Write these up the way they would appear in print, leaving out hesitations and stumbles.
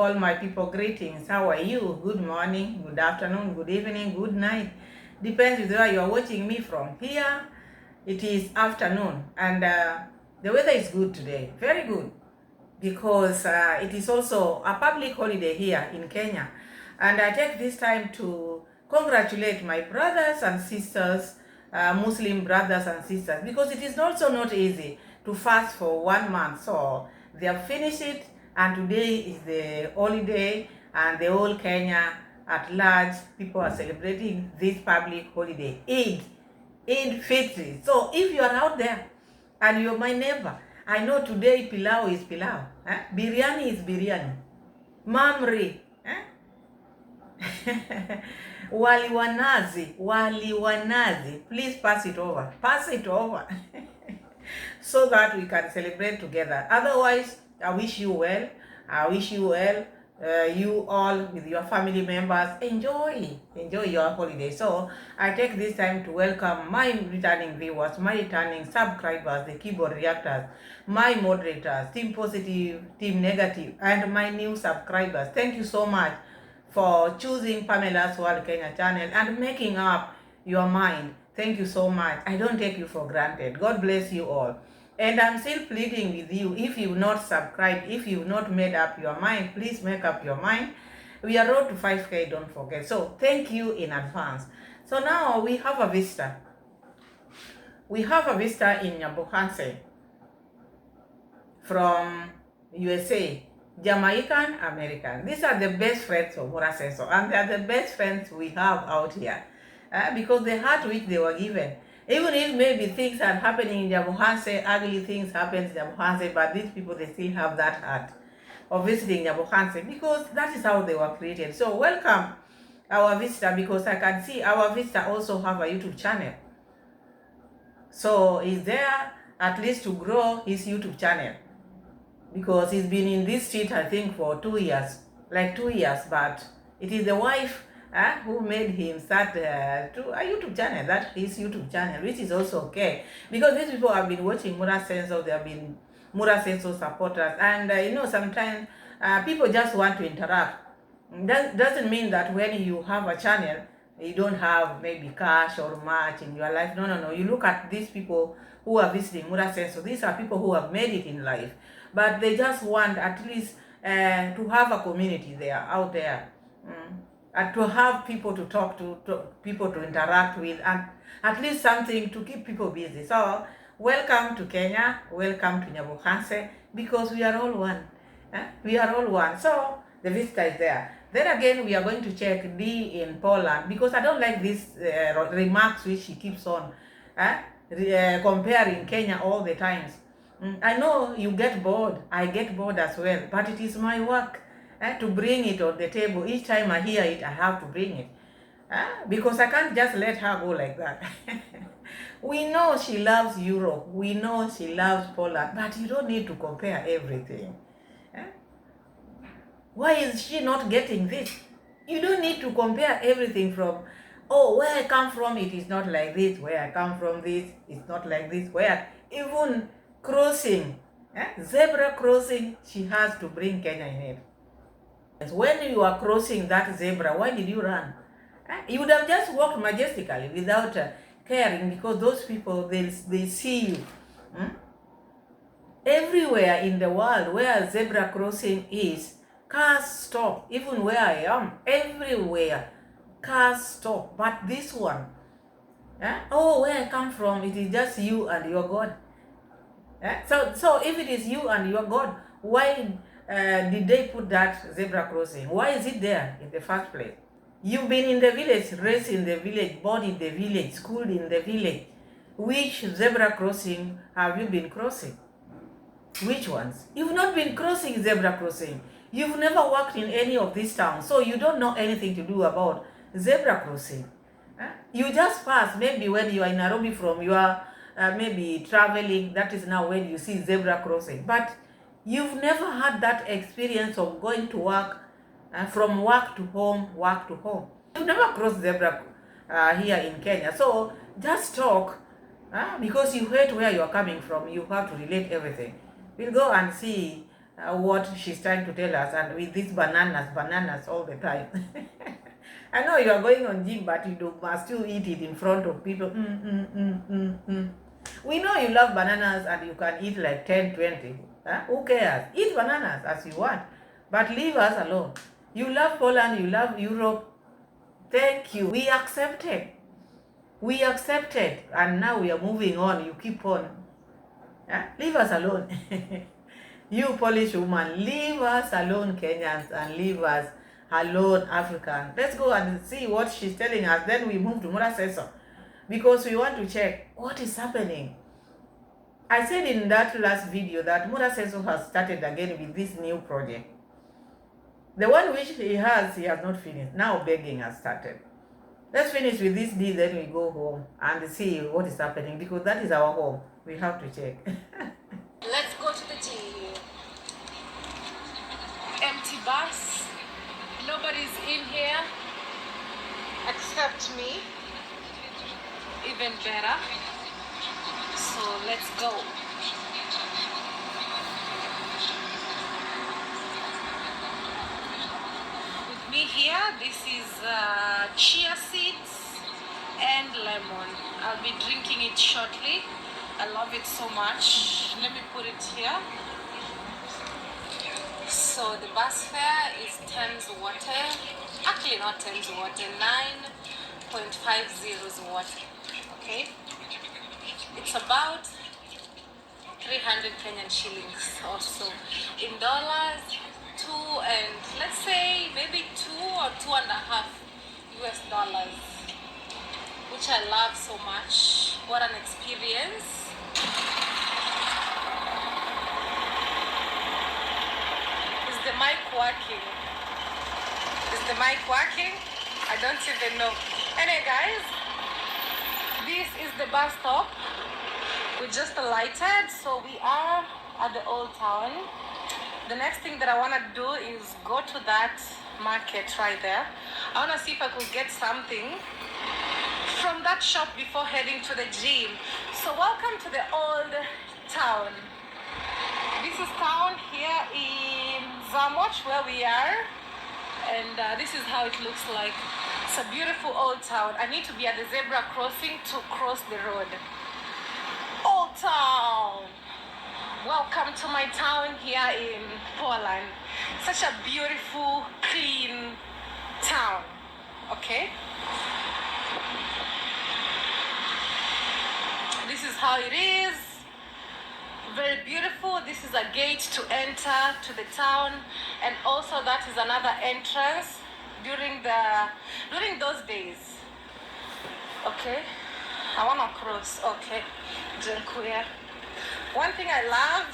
all my people, greetings. How are you? Good morning, good afternoon, good evening, good night. Depends with where you are watching me from. Here, it is afternoon, and the weather is good today. Very good, because it is also a public holiday here in Kenya. And I take this time to congratulate my brothers and sisters, Muslim brothers and sisters, because it is also not easy to fast for 1 month. So they have finished it, and today is the holiday, and the whole Kenya at large, people are celebrating this public holiday, Eid Fitri. So if you are out there and you're my neighbor, I know today pilau is pilau, biryani is biryani, mamri, wali wanazi, please pass it over, so that we can celebrate together. Otherwise, I wish you well, you all with your family members, enjoy your holiday. So I take this time to welcome my returning viewers, my returning subscribers, the keyboard reactors, my moderators, team positive, team negative, and my new subscribers. Thank you so much for choosing Pamela's World Kenya channel and making up your mind. Thank you so much. I don't take you for granted. God bless you all. And I'm still pleading with you, if you've not subscribed, if you've not made up your mind, please make up your mind. We are road to 5K, don't forget. So thank you in advance. So now we have a visitor. We have a visitor in Nyabohanse from USA, Jamaican American. These are the best friends of Mura Seso, and they are the best friends we have out here, because the heart which they were given. Even if maybe things are happening in Nyabohanse, ugly things happen in Nyabohanse, but these people, they still have that heart of visiting Nyabohanse, because that is how they were created. So welcome our visitor, because I can see our visitor also have a YouTube channel. So he's there at least to grow his YouTube channel, because he's been in this street, I think, for 2 years, like 2 years, but it is the wife who made him start to a YouTube channel, that his YouTube channel, which is also okay, because these people have been watching Mura Senso, they have been Mura Senso supporters, and sometimes people just want to interact. That doesn't mean that when you have a channel, you don't have maybe cash or much in your life. No. You look at these people who are visiting Mura Senso. These are people who have made it in life, but they just want at least to have a community there, out there. And to have people to talk to people to interact with, and at least something to keep people busy. So welcome to Kenya, welcome to Nyabohanse, because we are all one. We are all one. So the visitor is there. Then again, we are going to check Dee in Poland, because I don't like these remarks which she keeps on comparing Kenya all the times. I know you get bored, I get bored as well, but it is my work to bring it on the table. Each time I hear it, I have to bring it, because I can't just let her go like that. We know she loves Europe, we know she loves Poland, but you don't need to compare everything. Why is she not getting this? You don't need to compare everything from, oh, where I come from, it is not like this, where I come from, this, it's not like this, where even crossing, zebra crossing, she has to bring Kenya in it. When you are crossing that zebra, why did you run? You would have just walked majestically without caring, because those people, they see you. Everywhere in the world where zebra crossing is, cars stop. Even where I am, everywhere cars stop. But this one, oh, where I come from, it is just you and your God. So if it is you and your God, why did they put that zebra crossing? Why is it there in the first place? You've been in the village, raised in the village, born in the village, schooled in the village. Which zebra crossing have you been crossing? Which ones? You've not been crossing zebra crossing. You've never worked in any of these towns, so you don't know anything to do about zebra crossing. You just pass, maybe when you are in Nairobi from your maybe traveling, that is now when you see zebra crossing. But you've never had that experience of going to work, from work to home, work to home. You've never crossed zebra here in Kenya. So just talk, because you hate where you're coming from. You have to relate everything. We'll go and see what she's trying to tell us, and with these bananas all the time. I know you are going on gym, but you must still eat it in front of people. We know you love bananas and you can eat like 10, 20. Huh? Who cares? Eat bananas as you want, but leave us alone. You love Poland, you love Europe. Thank you. We accepted. We accepted, and now we are moving on. You keep on. Huh? Leave us alone. You Polish woman, leave us alone, Kenyans, and leave us alone, African. Let's go and see what she's telling us. Then we move to Mura Seso, because we want to check what is happening. I said in that last video that Mura Seso has started again with this new project. The one which he has not finished. Now begging has started. Let's finish with this deal, then we go home and see what is happening, because that is our home. We have to check. Let's go to the gym. Empty bus. Nobody's in here except me. Even better. So let's go. With me here, this is chia seeds and lemon. I'll be drinking it shortly. I love it so much. Let me put it here. So the bus fare is Thames water. Actually not Thames water, 9.50 water. Okay? It's about 300 Kenyan shillings or so. In dollars, let's say maybe 2 or 2.5 US dollars. Which I love so much. What an experience. Is the mic working? Is the mic working? I don't even know. Anyway guys, this is the bus stop. We just alighted, so we are at the old town. The next thing that I want to do is go to that market right there. I want to see if I could get something from that shop before heading to the gym. So welcome to the old town. This is town here in Zamoch where we are, and this is how it looks like. It's a beautiful old town. I need to be at the zebra crossing to cross the road. Old town. Welcome to my town here in Poland. Such a beautiful, clean town. Okay? This is how it is. Very beautiful. This is a gate to enter to the town, and also that is another entrance during those days. Okay, I want to cross. Okay, Dziękuję. One thing I love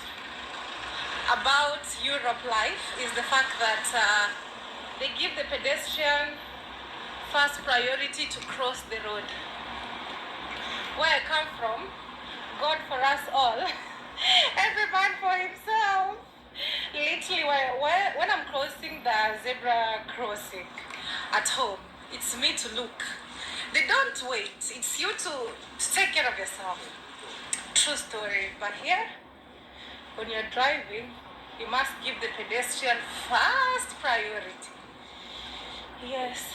about Europe life is the fact that they give the pedestrian first priority to cross the road. Where I come from, God for us all, every man for himself. Literally, when I'm crossing the zebra crossing at home, it's me to look. They don't wait. It's you to take care of yourself. True story. But here, when you're driving, you must give the pedestrian first priority. Yes.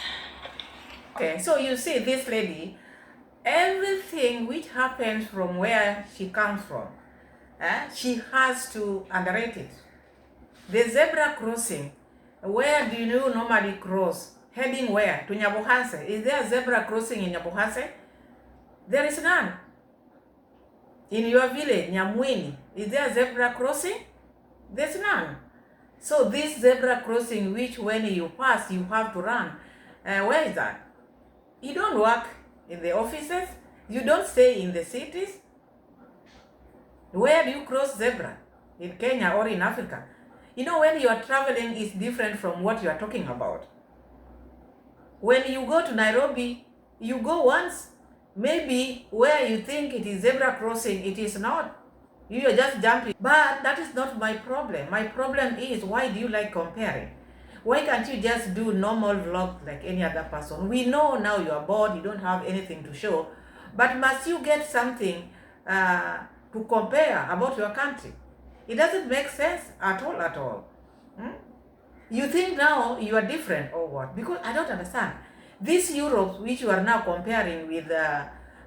Okay, so you see this lady, everything which happens from where she comes from, she has to underrate it. The zebra crossing, where do you normally cross? Heading where? To Nyabohase. Is there a zebra crossing in Nyabohase? There is none. In your village, Nyamwini, is there a zebra crossing? There's none. So this zebra crossing, which when you pass, you have to run. Where is that? You don't work in the offices. You don't stay in the cities. Where do you cross zebra? In Kenya or in Africa? You know, when you are traveling, it's different from what you are talking about. When you go to Nairobi, you go once. Maybe where you think it is zebra crossing, it is not. You are just jumping. But that is not my problem. My problem is, why do you like comparing? Why can't you just do normal vlog like any other person? We know now you are bored, you don't have anything to show. But must you get something to compare about your country? It doesn't make sense at all, at all. Hmm? You think now you are different or what? Because I don't understand. This Europe, which you are now comparing with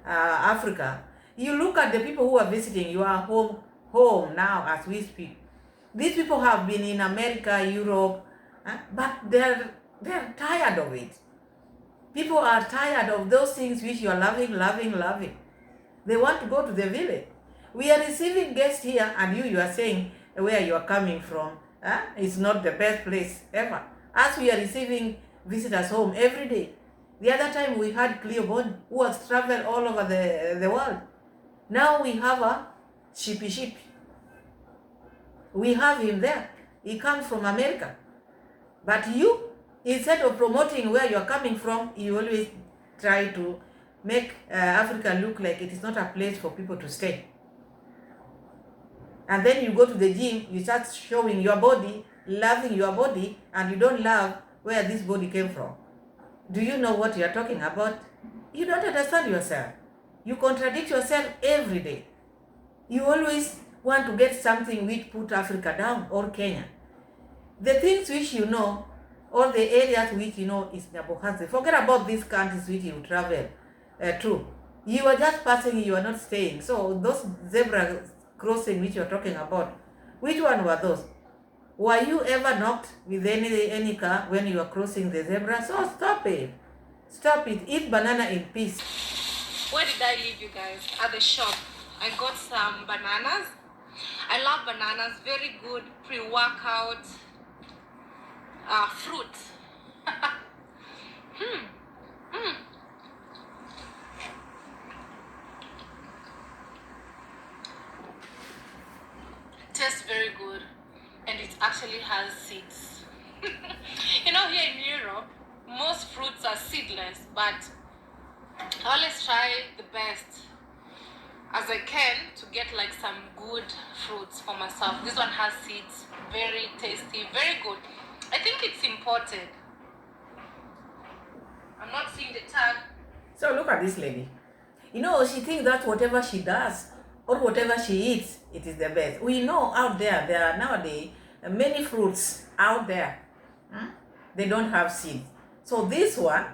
Africa, you look at the people who are visiting your home now as we speak. These people have been in America, Europe, but they're tired of it. People are tired of those things which you are loving. They want to go to the village. We are receiving guests here, and you are saying where you are coming from. It's not the best place ever. As we are receiving visitors home every day. The other time we had Cleobon, who has traveled all over the world. Now we have a sheep. We have him there. He comes from America. But you, instead of promoting where you're coming from, you always try to make Africa look like it is not a place for people to stay. And then you go to the gym, you start showing your body, loving your body, and you don't love where this body came from. Do you know what you're talking about? You don't understand yourself. You contradict yourself every day. You always want to get something which put Africa down or Kenya. The things which you know, or the areas which you know is Nyabohanse. Forget about these countries which you travel to. You are just passing, you are not staying. So those zebra crossing which you are talking about, which one were those? Were you ever knocked with any car when you are crossing the zebra? So stop it. Stop it. Eat banana in peace. Where did I leave you guys? At the shop. I got some bananas. I love bananas. Very good pre-workout fruit. Tastes very good, and it actually has seeds. You know, here in Europe, most fruits are seedless, but I always try the best as I can to get like some good fruits for myself. This one has seeds, very tasty, very good. I think it's imported. I'm not seeing the tag. So look at this lady. You know, she thinks that whatever she does or whatever she eats, it is the best. We know out there are nowadays many fruits out there. They don't have seeds. So this one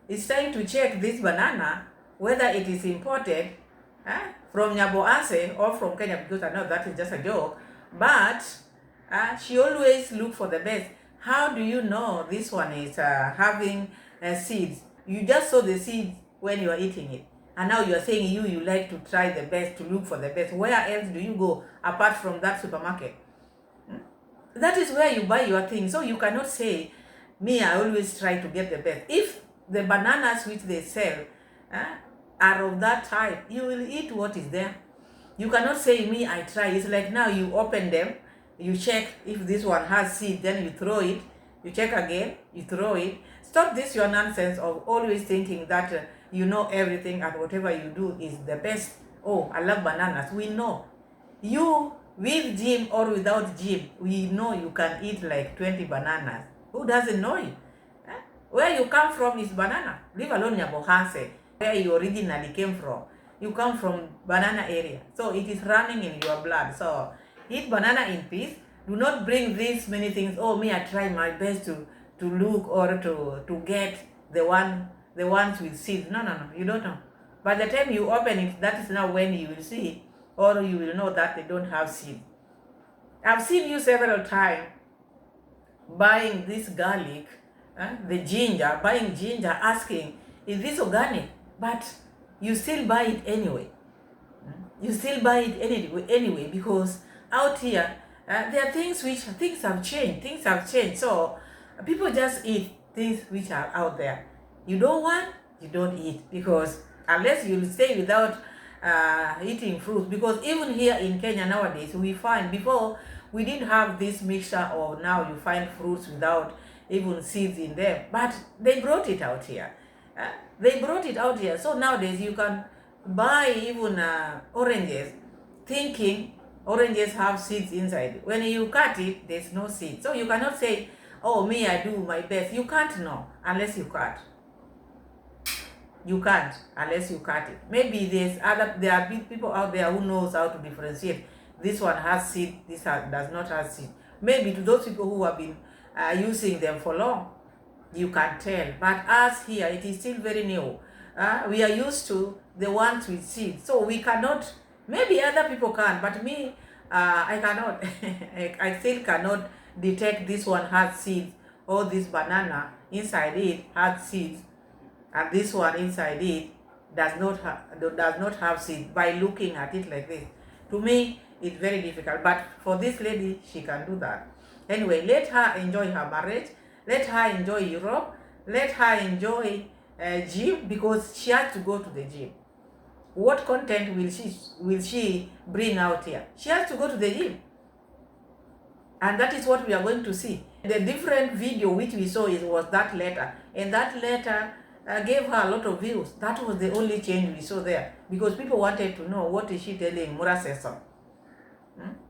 is trying to check this banana, whether it is imported from Nyabohanse or from Kenya, because I know that is just a joke. But she always look for the best. How do you know this one is having seeds? You just saw the seeds when you are eating it. And now you are saying you like to try the best, to look for the best. Where else do you go apart from that supermarket? That is where you buy your things. So you cannot say, me, I always try to get the best. If the bananas which they sell are of that type, you will eat what is there. You cannot say, me, I try. It's like now you open them, you check if this one has seed, then you throw it. You check again, you throw it. Stop this your nonsense of always thinking that you know everything and whatever you do is the best. Oh, I love bananas. We know. You, with gym or without gym, we know you can eat like 20 bananas. Who doesn't know you? Where you come from is banana. Leave alone Nyabohanse, where you originally came from. You come from banana area. So it is running in your blood. So eat banana in peace. Do not bring these many things. Oh, me, I try my best to look or to get the ones with seeds. No. You don't know. By the time you open it, that is now when you will see, or you will know that they don't have seeds. I've seen you several times buying this garlic, buying ginger, asking, is this organic? But you still buy it anyway. You still buy it anyway because out here, there are things have changed. So people just eat things which are out there. You don't want, you don't eat, because unless you stay without eating fruits. Because even here in Kenya nowadays, we find, before we didn't have this mixture, or now you find fruits without even seeds in them. But they brought it out here. So nowadays you can buy even oranges, thinking oranges have seeds inside. When you cut it, there's no seed. So you cannot say, oh, me, I do my best. You can't know unless you cut. You can't unless you cut it. Maybe there are people out there who knows how to differentiate this one has seed, does not have seed. Maybe to those people who have been using them for long, you can tell. But us here, it is still very new. We are used to the ones with seed. So we cannot, maybe other people can, but me, I cannot. I still cannot detect this one has seeds, or this banana inside it has seeds, and this one inside it does not have seed by looking at it like this. To me, it's very difficult. But for this lady, she can do that. Anyway, let her enjoy her marriage. Let her enjoy Europe. Let her enjoy gym, because she has to go to the gym. What content will she bring out here? She has to go to the gym. And that is what we are going to see. The different video which we saw was that letter. And that letter gave her a lot of views. That was the only change we saw there. Because people wanted to know, what is she telling Muraseso?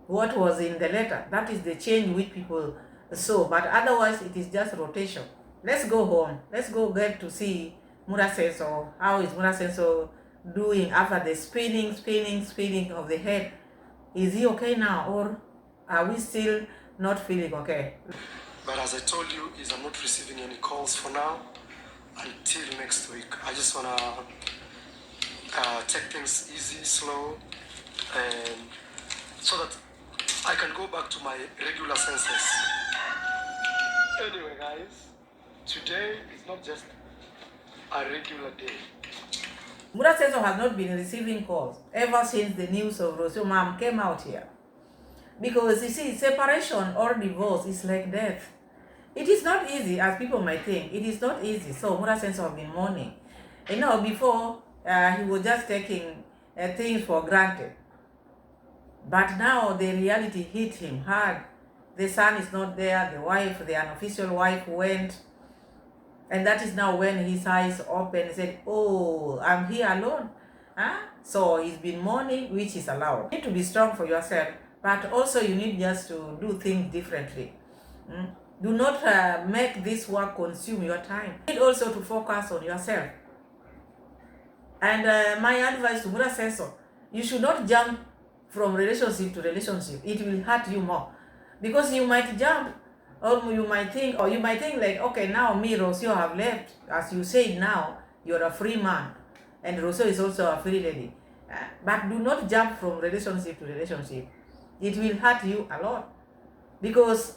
What was in the letter? That is the change which people saw. But otherwise, it is just rotation. Let's go home. Let's go get to see Muraseso. How is Muraseso doing after the spinning of the head? Is he okay now, or are we still not feeling okay? But as I told you, I'm not receiving any calls for now until next week. I just wanna take things easy, slow, and so that I can go back to my regular senses. Anyway, guys, today is not just a regular day. Muraseso has not been receiving calls ever since the news of Rocio mom came out here. Because you see, separation or divorce is like death. It is not easy, as people might think. It is not easy. So Muraseso has been mourning. You know, before he was just taking things for granted. But now the reality hit him hard. The son is not there. The wife, the unofficial wife, went. And that is now when his eyes opened and said, oh, I'm here alone. So he's been mourning, which is allowed. You need to be strong for yourself, but also you need just to do things differently. Do not make this work consume your time. You need also to focus on yourself. And my advice to Muraseso, you should not jump from relationship to relationship. It will hurt you more. Because you might jump, or you might think like, okay, now me, Rocio, have left. As you said now, you're a free man. And Rocio is also a free lady. But do not jump from relationship to relationship. It will hurt you a lot. Because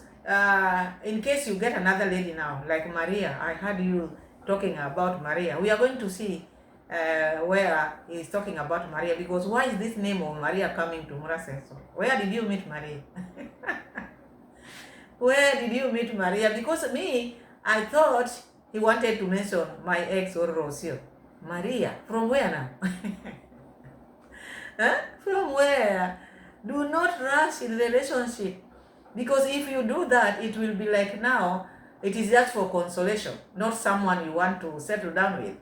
in case you get another lady now, like Maria, I heard you talking about Maria. We are going to see where he's talking about Maria. Because why is this name of Maria coming to Muraseso? Where did you meet Maria? Where did you meet Maria? Because me, I thought he wanted to mention my ex or Rocio. Maria, from where now? From where? Do not rush in relationship. Because if you do that, it will be like now, it is just for consolation, not someone you want to settle down with.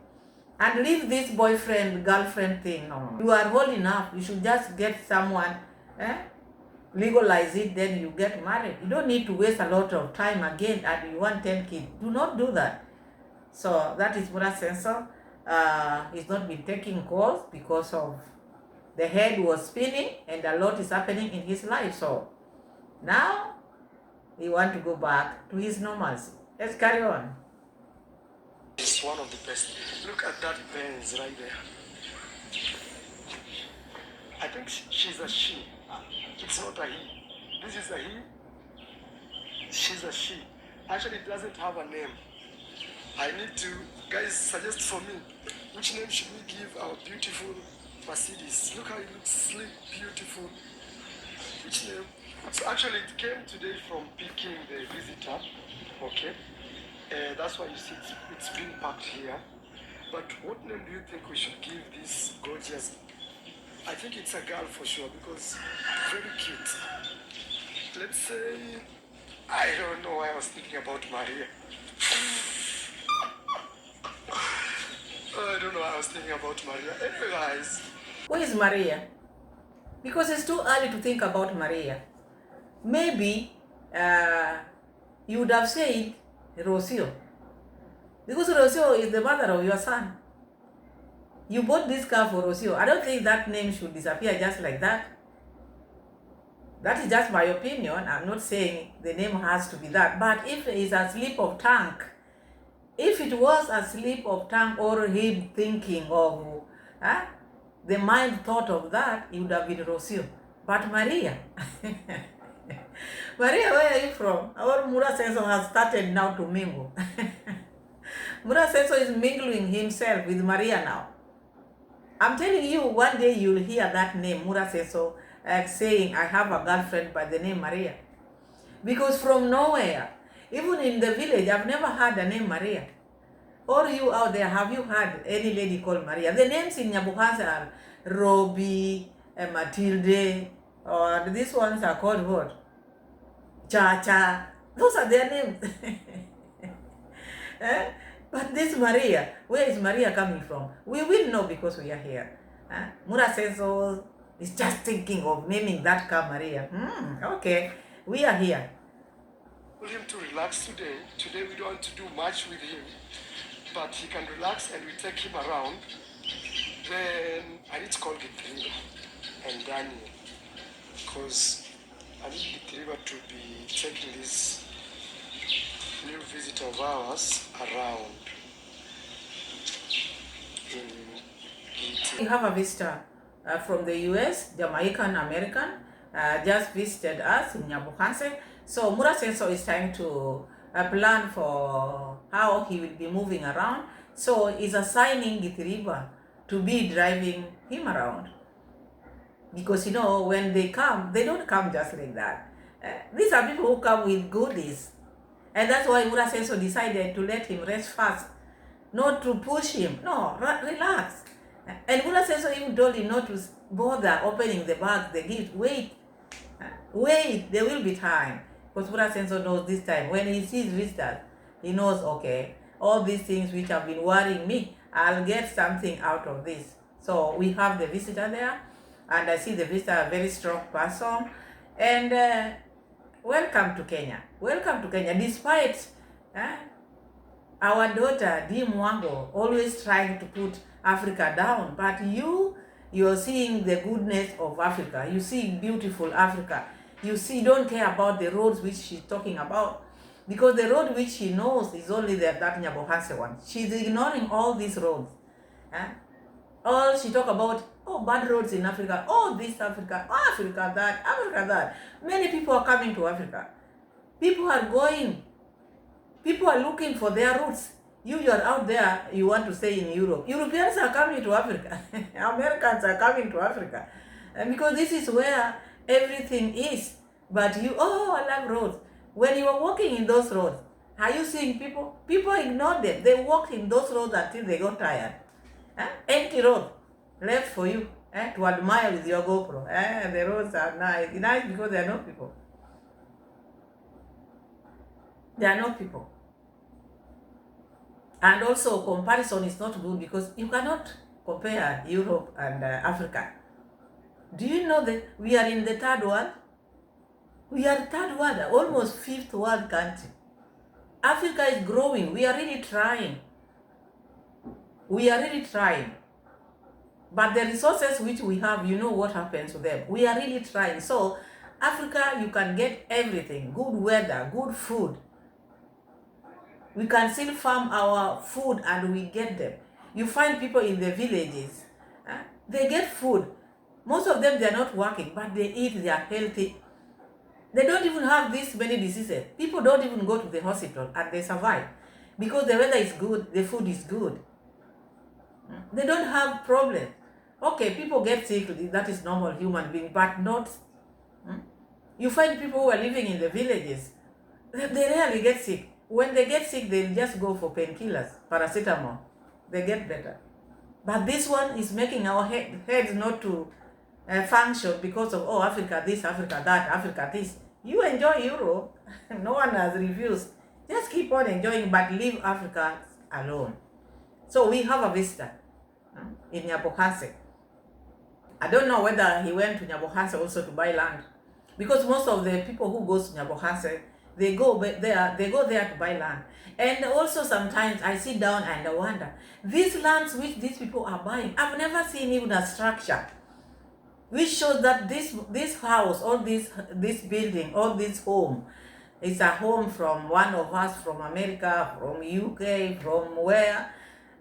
And leave this boyfriend, girlfriend thing. No. You are old enough. You should just get someone, legalize it, then you get married. You don't need to waste a lot of time again and you want 10 kids. Do not do that. So that is Muraseso. He's not been taking calls because of the head was spinning and a lot is happening in his life. So now he wants to go back to his normalcy. Let's carry on. It's one of the best. Look at that Benz right there. I think she's a she. It's not a he. This is a he. She's a she. Actually, it doesn't have a name. I need to, guys, suggest for me, which name should we give our beautiful Mercedes? Look how it looks sleek, beautiful. Which name? So actually, it came today from picking the visitor. Okay. That's why you see it's being packed here. But what name do you think we should give this gorgeous? I think it's a girl for sure because very cute. Let's say, I don't know why I was thinking about Maria. I don't know why I was thinking about Maria. Anyway, guys. Who is Maria? Because it's too early to think about Maria. Maybe you would have said Rocio. Because Rocio is the mother of your son. You bought this car for Rocio. I don't think that name should disappear just like that. That is just my opinion. I'm not saying the name has to be that. But if it is a slip of tongue, if it was a slip of tongue or him thinking of, the mind thought of that, it would have been Rocio. But Maria, Maria, where are you from? Our Mura Senso has started now to mingle. Mura Senso is mingling himself with Maria now. I'm telling you, one day you'll hear that name, Mura Senso, saying, I have a girlfriend by the name Maria. Because from nowhere, even in the village, I've never heard the name Maria. Or you out there, have you heard any lady called Maria? The names in Nyabuhasa are Roby, Matilde, or these ones are called what? Cha-cha. Those are their names. But this Maria, where is Maria coming from? We will know because we are here. Mura Senso is just thinking of naming that car Maria. Okay, we are here. Tell him to relax today. Today we don't want to do much with him, but he can relax and we take him around. Then I need to call Gitriva and Daniel, because I need Gitriva to be taking this new visitor of ours around. We have a visitor from the US, Jamaican American, just visited us in Nyabuhanse. So Mura Senso is trying to plan for how he will be moving around. So he's assigning Githiriba to be driving him around. Because when they come, they don't come just like that. These are people who come with goodies. And that's why Mura Senso decided to let him rest first, not to push him. No, relax. And Mura Senso even told him not to bother opening the bag, the gift. Wait, there will be time. Because Mura Senso knows this time. When he sees visitors, he knows, okay, all these things which have been worrying me, I'll get something out of this. So we have the visitor there, and I see the visitor a very strong person. And welcome to Kenya. Welcome to Kenya. Despite our daughter Dee Mwango always trying to put Africa down, but you're seeing the goodness of Africa. You see beautiful Africa. You don't care about the roads which she's talking about, because the road which she knows is only that Nyabohanse one. She's ignoring all these roads. All she talk about, bad roads in Africa, this Africa, Africa that. Many people are coming to Africa. People are going. People are looking for their roots. You are out there, you want to stay in Europe. Europeans are coming to Africa. Americans are coming to Africa. And because this is where everything is. But I love roads. When you are walking in those roads, are you seeing people? People ignore them. They walk in those roads until they got tired. Empty road left for you to admire with your GoPro. The roads are nice. Nice because there are no people. There are no people. And also comparison is not good because you cannot compare Europe and Africa. Do you know that we are in the third world? We are third world, almost fifth world country. Africa is growing. We are really trying. We are really trying. But the resources which we have, you know what happens to them. We are really trying. So Africa, you can get everything. Good weather, good food. We can still farm our food and we get them. You find people in the villages, they get food. Most of them, they are not working, but they eat, they are healthy. They don't even have this many diseases. People don't even go to the hospital and they survive. Because the weather is good, the food is good. They don't have problems. Okay, people get sick, that is normal human being, but not. You find people who are living in the villages, they rarely get sick. When they get sick, they just go for painkillers, paracetamol. They get better. But this one is making our heads not to function because of, Africa this, Africa that, Africa this. You enjoy Europe. No one has refused. Just keep on enjoying, but leave Africa alone. So we have a visitor in Nyabohanse. I don't know whether he went to Nyabohanse also to buy land. Because most of the people who go to Nyabohanse, they go there to buy land. And also sometimes I sit down and I wonder, these lands which these people are buying, I've never seen even a structure. which shows that this house or this building or this home is a home from one of us from America, from UK, from where.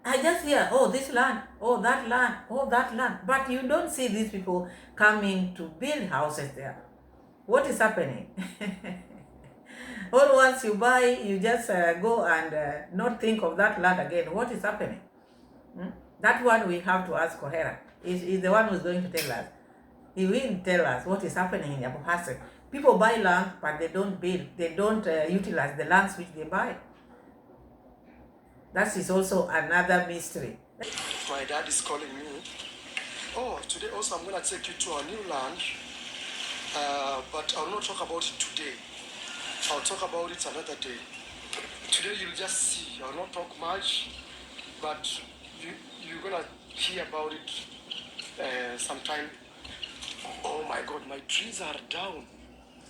I just hear, oh, this land, oh, that land, oh, that land. But you don't see these people coming to build houses there. What is happening? Or once you buy, you just go and not think of that land again. What is happening? That one we have to ask Kohera. Is the one who's going to tell us. He will tell us what is happening in Yabuhase. People buy land, but they don't build. They don't utilize the lands which they buy. That is also another mystery. My dad is calling me. Oh, today also I'm going to take you to our new land. But I'll not talk about it today. I'll talk about it another day. Today you'll just see. I'll not talk much, but you're going to hear about it sometime. Oh my God, my trees are down.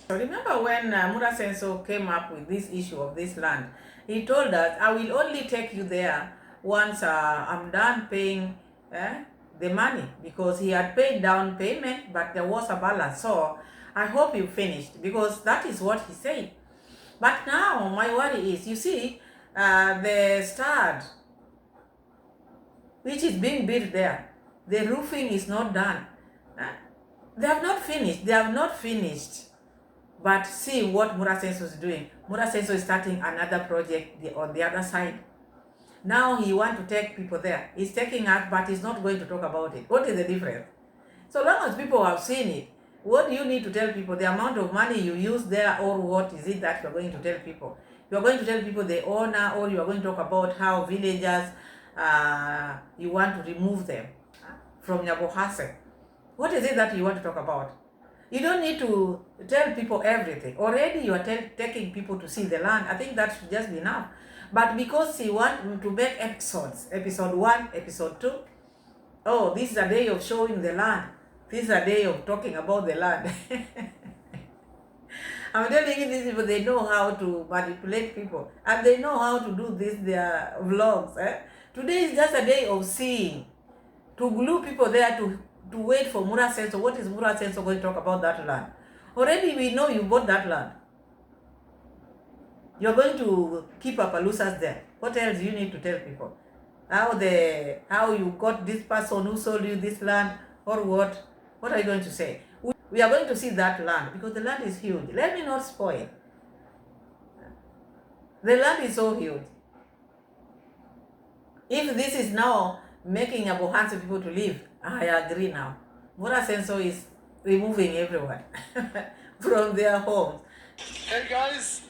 So remember when Mura Senso came up with this issue of this land, he told us, I will only take you there once I'm done paying the money, because he had paid down payment, but there was a balance. So I hope you finished, because that is what he said. But now my worry is, you see, the stud, which is being built there, the roofing is not done. They have not finished. They have not finished. But see what Mura Senso is doing. Mura Senso is starting another project on the other side. Now he wants to take people there. He's taking us, but he's not going to talk about it. What is the difference? So long as people have seen it, what do you need to tell people? The amount of money you use there, or what is it that you're going to tell people? You're going to tell people the owner, or you're going to talk about how villagers, you want to remove them from Nyabohase. What is it that you want to talk about? You don't need to tell people everything. Already you are taking people to see the land. I think that should just be enough. But because you want to make episodes, episode 1, episode 2, oh, this is a day of showing the land. This is a day of talking about the land. I'm telling you, these people, they know how to manipulate people. And they know how to do this, their vlogs. Today is just a day of seeing. To glue people there to wait for Mura Senso. What is Mura Senso going to talk about that land? Already we know you bought that land. You're going to keep Appaloosas there. What else do you need to tell people? How you got this person who sold you this land, or what? What are you going to say? We are going to see that land, because the land is huge. Let me not spoil. The land is so huge. If this is now making Nyabohase people to live, I agree now. Mura Senso is removing everyone from their homes. Hey guys,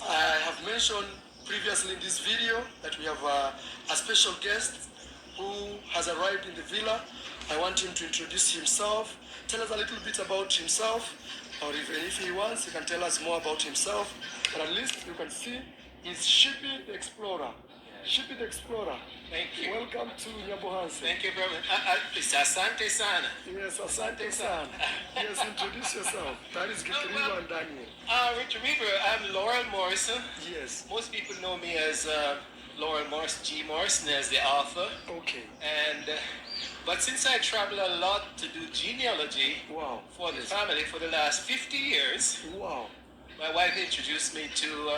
I have mentioned previously in this video that we have a special guest who has arrived in the villa. I want him to introduce himself, tell us a little bit about himself, or even if he wants, he can tell us more about himself. But at least you can see he's Shippy the Explorer. Shippy the Explorer. Thank you. Welcome to Nyabohase. Thank you, brother. Asante sana. Yes, asante sana. Yes, introduce yourself. That is Gikriwa and Daniel. Richard Weaver, I'm Laurel Morrison. Yes. Most people know me as Laurel Morrison, G. Morrison, as the author. Okay. And but since I travel a lot to do genealogy Wow. for the family for the last 50 years, Wow. my wife introduced me to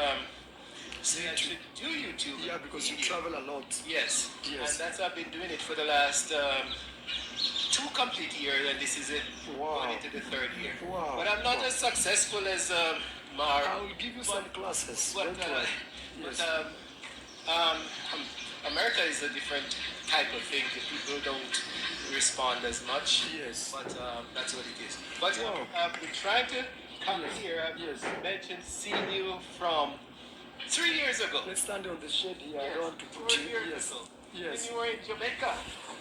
I should do YouTube. Yeah, because you travel a lot. Yes. Yes. And that's I've been doing it for the last 2 complete years, and this is it. Wow. Going into the 3rd year. Wow. But I'm not Wow. as successful as Mar. I will give you some classes. But, Don't worry. Yes. America is a different type of thing. The people don't respond as much. Yes. But that's what it is. But Wow. I've been trying to come Yes. here. I've Yes. mentioned seeing you from 3 years ago. Let's stand on the shade here. I Yes, don't want to put 4 you. years Yes. ago. Yes. When you were in Jamaica,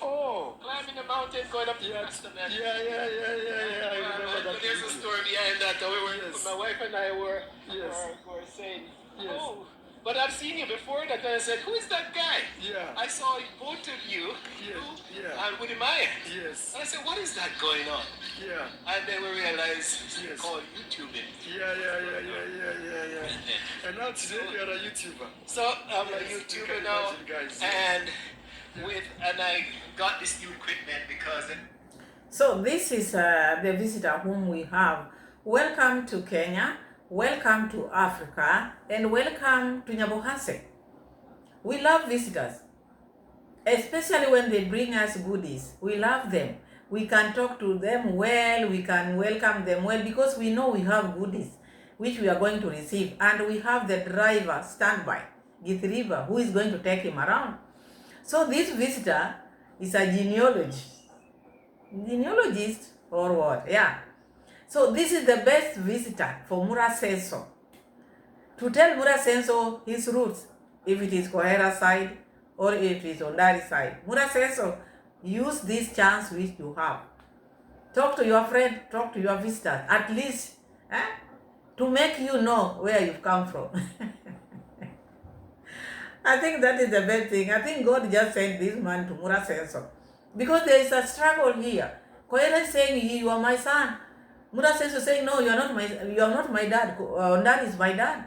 Oh. climbing the mountain, going up to Yeah. Testament. Yeah. I remember that. There's a video. story behind that. We were, Yes. my wife and I were, Yes. were saying, Yes. oh, but I've seen you before that, and I said, who is that guy? Yeah. I saw both of you, Yeah, you yeah. and Woody Meyer. Yes. And I said, what is that going on? Yeah. And then we realized it's Yes. called YouTubing. Yeah. And now today you are a YouTuber. So I'm a Yes, you YouTuber can now, imagine, guys. and I got this new equipment because So this is the visitor whom we have. Welcome to Kenya, welcome to Africa, and welcome to Nyabohase. We love visitors, especially when they bring us goodies. We love them. We can talk to them well, we can welcome them well, because we know we have goodies which we are going to receive, and we have the driver standby, Githriba, who is going to take him around. So this visitor is a genealogist or what? Yeah. So this is the best visitor for Mura Senso, to tell Mura Senso his roots, if it is Kohera side or if it is Ondari side. Mura Senso, use this chance which you have. Talk to your friend, talk to your visitors, at least to make you know where you've come from. I think that is the best thing. I think God just sent this man to Mura Senso, because there is a struggle here. Koera is saying, you are my son. Mura Senso saying, no, you are not my dad. Ondari is my dad.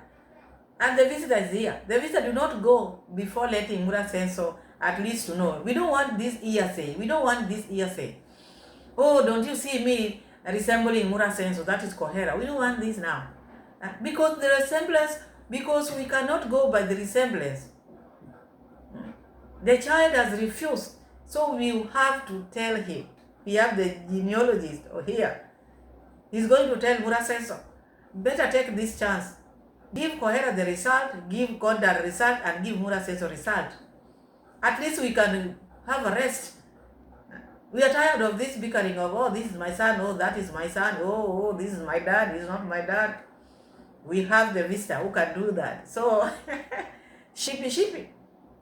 And the visitor is here. The visitor do not go before letting Mura Senso at least to know. We don't want this hearsay. We don't want this hearsay. Oh, don't you see me resembling Mura Senso? That is Kohera. We don't want this now. Because the resemblance, because we cannot go by the resemblance. The child has refused. So we have to tell him. We have the genealogist here. He's going to tell Mura Senso, better take this chance. Give Kohera the result, give God the result, and give Mura Senso result. At least we can have a rest. We are tired of this bickering of, oh, this is my son, oh, that is my son, oh, this is my dad, this is not my dad. We have the visitor who can do that. So, shippy.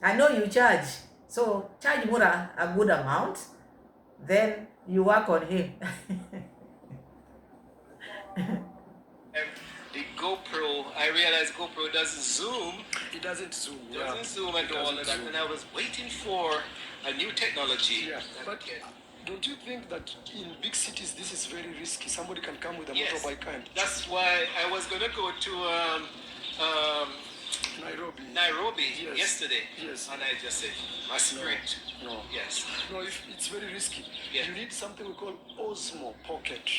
I know you charge. So, charge Mura a good amount. Then you work on him. The GoPro, I realized GoPro doesn't zoom. It doesn't zoom. Doesn't zoom and all of that. zoom. And I was waiting for a new technology. Yeah, that but can- don't you think that in big cities this is very risky? Somebody can come with a Yes. motorbike and That's why I was gonna go to Nairobi. Yes. yesterday. Yes. And I just said, must sprint. No. Yes. No, it's very risky. Yeah. You need something we call Osmo Pocket.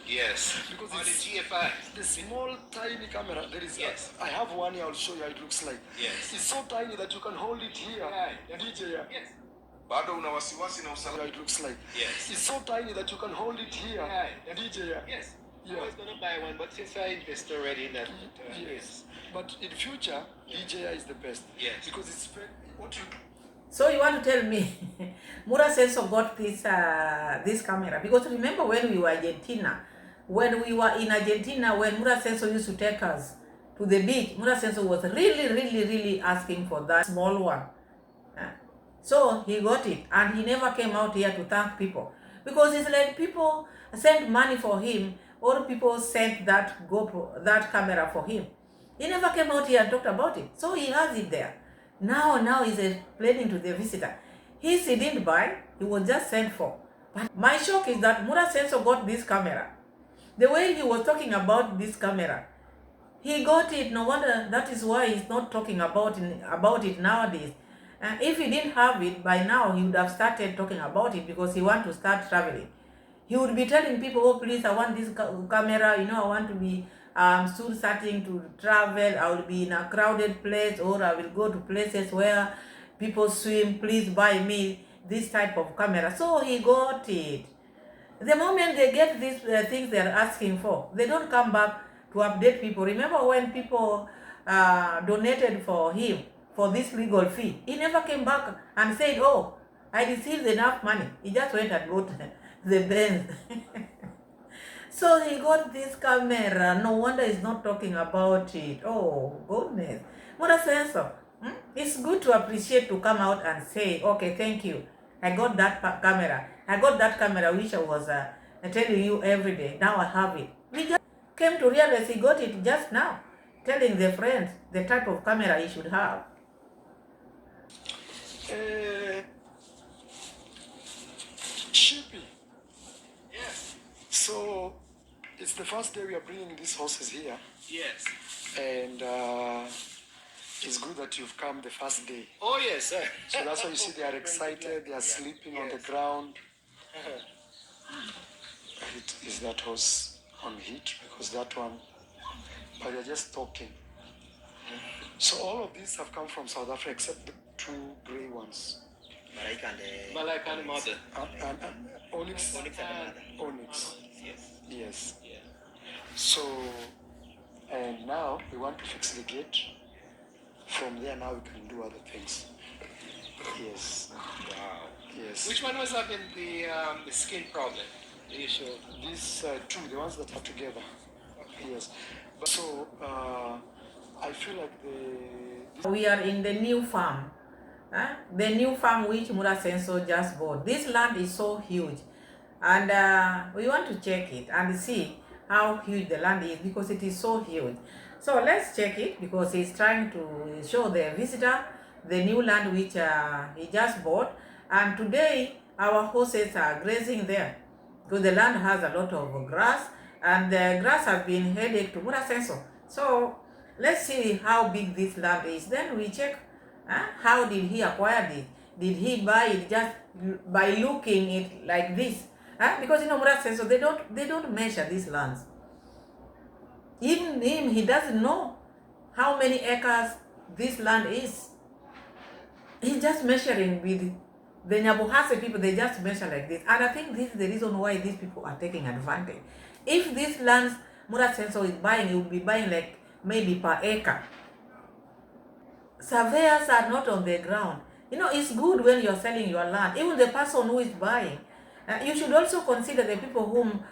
Yes. Because On the it's- GFI. The small, tiny camera. There is. Yes. I have one here. I'll show you how it looks like. Yes. It's so tiny that you can hold it here. Yeah. DJ. Yeah. Yes. Bado una wasiwasi na usalama. How it looks like. Yes. It's so tiny that you can hold it here. Yeah. DJ. Yeah. Yes. Yeah. I was gonna buy one, but since I invest already in that, Yes. But in future, DJI is the best. Yes. Because it's very, what you So you want to tell me Mura Senso got this camera? Because remember when we were in Argentina, when Mura Senso used to take us to the beach, Mura Senso was really asking for that small one. So he got it, and he never came out here to thank people, because it's like people sent money for him, or people sent that GoPro, that camera for him. He never came out here and talked about it. So he has it there. Now he's explaining to the visitor. He didn't buy, he was just sent for. But my shock is that Mura Senso got this camera. The way he was talking about this camera, he got it. No wonder that is why he's not talking about it nowadays. If he didn't have it, by now he would have started talking about it, because he wants to start traveling. He would be telling people, oh, please, I want this camera, I want to be soon starting to travel. I will be in a crowded place, or I will go to places where people swim. Please buy me this type of camera. So he got it. The moment they get these things they're asking for, they don't come back to update people. Remember when people donated for him for this legal fee? He never came back and said, oh, I received enough money. He just went and got the Benz. So he got this camera. No wonder he's not talking about it. Oh, goodness. Mura Senso, it's good to appreciate, to come out and say, okay, thank you. I got that camera. I got that camera which I was telling you every day. Now I have it. We just came to realize he got it just now, telling the friends the type of camera he should have. Shippy. Yes. So it's the first day we are bringing these horses here, Yes. and it's good that you've come the first day. Oh yes, sir. So that's why you see they are excited. They are sleeping on the ground. It is that horse on heat because that one, but they're just talking. So all of these have come from South Africa except the two grey ones. Malaika and mother. And Onyx. Onyx and the mother. Onyx. Yes. Yes. Yeah. So, and now we want to fix the gate. From there, now we can do other things. Yes. Wow. Yes. Which one was having the skin problem? You showed. These two, the ones that are together. Yes. But so, I feel like We are in the new farm. The new farm which Mura Senso just bought. This land is so huge. And we want to check it and see how huge the land is because it is so huge. So let's check it because he's trying to show the visitor the new land which he just bought. And today our horses are grazing there because the land has a lot of grass and the grass has been headed to Mura Senso. So let's see how big this land is. Then we check how did he acquire it? Did he buy it just by looking it like this? Because Mura says so they don't measure these lands. Even him, he doesn't know how many acres this land is. He's just measuring with the Nyabohase people, they just measure like this. And I think this is the reason why these people are taking advantage. If these lands Mura Senso is buying, he will be buying like maybe per acre. Surveyors are not on the ground. It's good when you're selling your land. Even the person who is buying, you should also consider the people who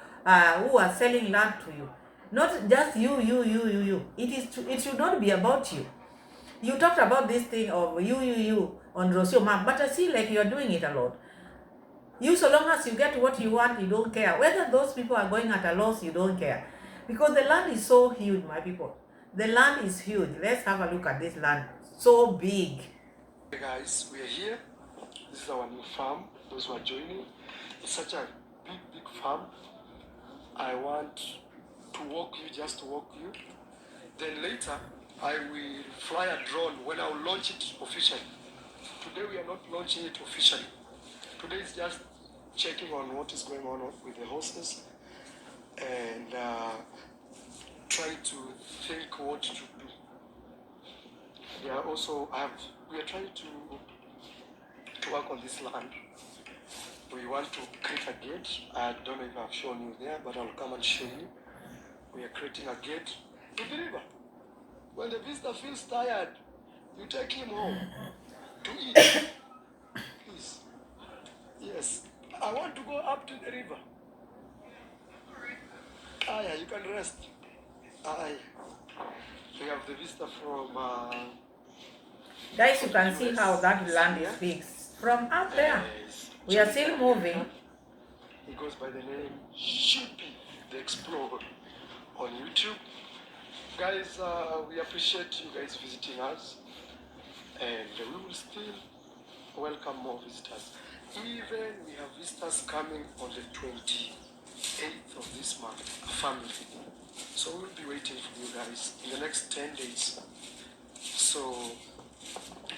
are selling land to you. Not just you. It should not be about you. You talked about this thing of you on Rosio Map, but I see like you're doing it a lot. You, so long as you get what you want, you don't care. Whether those people are going at a loss, you don't care. Because the land is so huge, my people. The land is huge. Let's have a look at this land. So big. Hey guys, we are here. This is our new farm. Those who are joining, it's such a big farm. I want to walk you, just to walk you. Then later, I will fly a drone when I will launch it officially. Today we are not launching it officially. Today is just checking on what is going on with the horses and trying to think what to do. We are trying to work on this land. We want to create a gate. I don't know if I've shown you there, but I'll come and show you. We are creating a gate to the river. When the visitor feels tired, you take him home to eat. Please. Yes. I want to go up to the river. Aya, you can rest. Aya. We have the visitor from... Guys, you can see how that land is big. From up there, we are still moving. He goes by the name Sheepy, the Explorer, on YouTube. Guys, we appreciate you guys visiting us, and we will still welcome more visitors. Even we have visitors coming on the 28th of this month, a family. So we'll be waiting for you guys in the next 10 days. So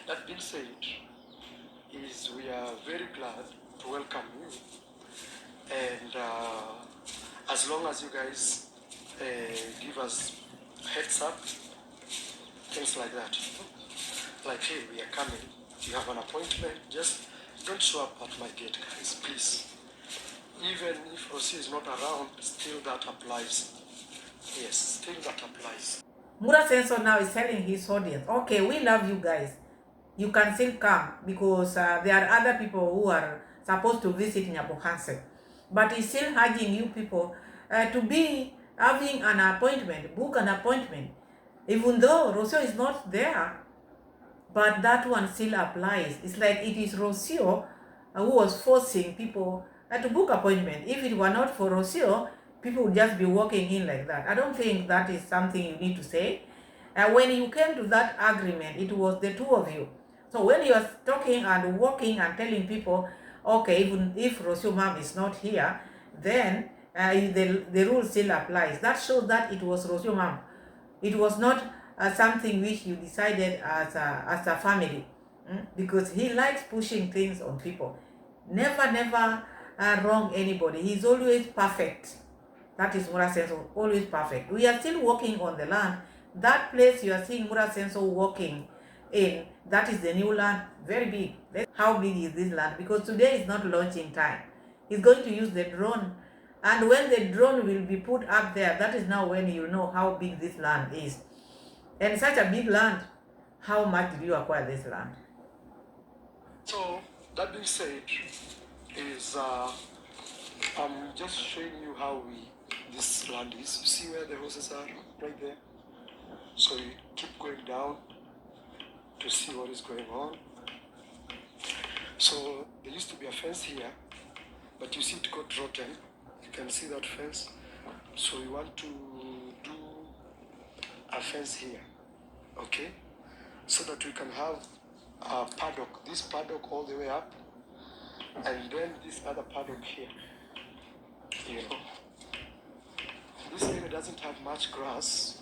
that being said, we are very glad to welcome you, and as long as you guys give us heads up, things like that, like hey, we are coming, you have an appointment, just don't show up at my gate, guys, please. Even if Rosie is not around, still that applies. Yes, still that applies. Mura Senso now is telling his audience, okay, we love you guys. You can still come because there are other people who are supposed to visit Nyabohanse. But he's still urging you people to be having an appointment, book an appointment. Even though Rocio is not there, but that one still applies. It's like it is Rocio who was forcing people to book appointment. If it were not for Rocio, people would just be walking in like that. I don't think that is something you need to say. When you came to that agreement, it was the two of you. So when you are talking and walking and telling people, okay, even if Rocio Mom is not here, then the rule still applies. That shows that it was Rocio Mom. It was not something which you decided as a family, because he likes pushing things on people. Never wrong anybody. He's always perfect. That is Mura Senso, always perfect. We are still walking on the land. That place you are seeing Mura Senso walking in, that is the new land, very big. How big is this land? Because today is not launching time. He's going to use the drone. And when the drone will be put up there, that is now when you know how big this land is. And such a big land, how much did you acquire this land? So, that being said, is I'm just showing you how this land is. You see where the horses are? Right there. So you keep going down to see what is going on. So there used to be a fence here, but you see it got rotten. You can see that fence. So we want to do a fence here, okay? So that we can have a paddock, this paddock all the way up, and then this other paddock here. You know, this area doesn't have much grass,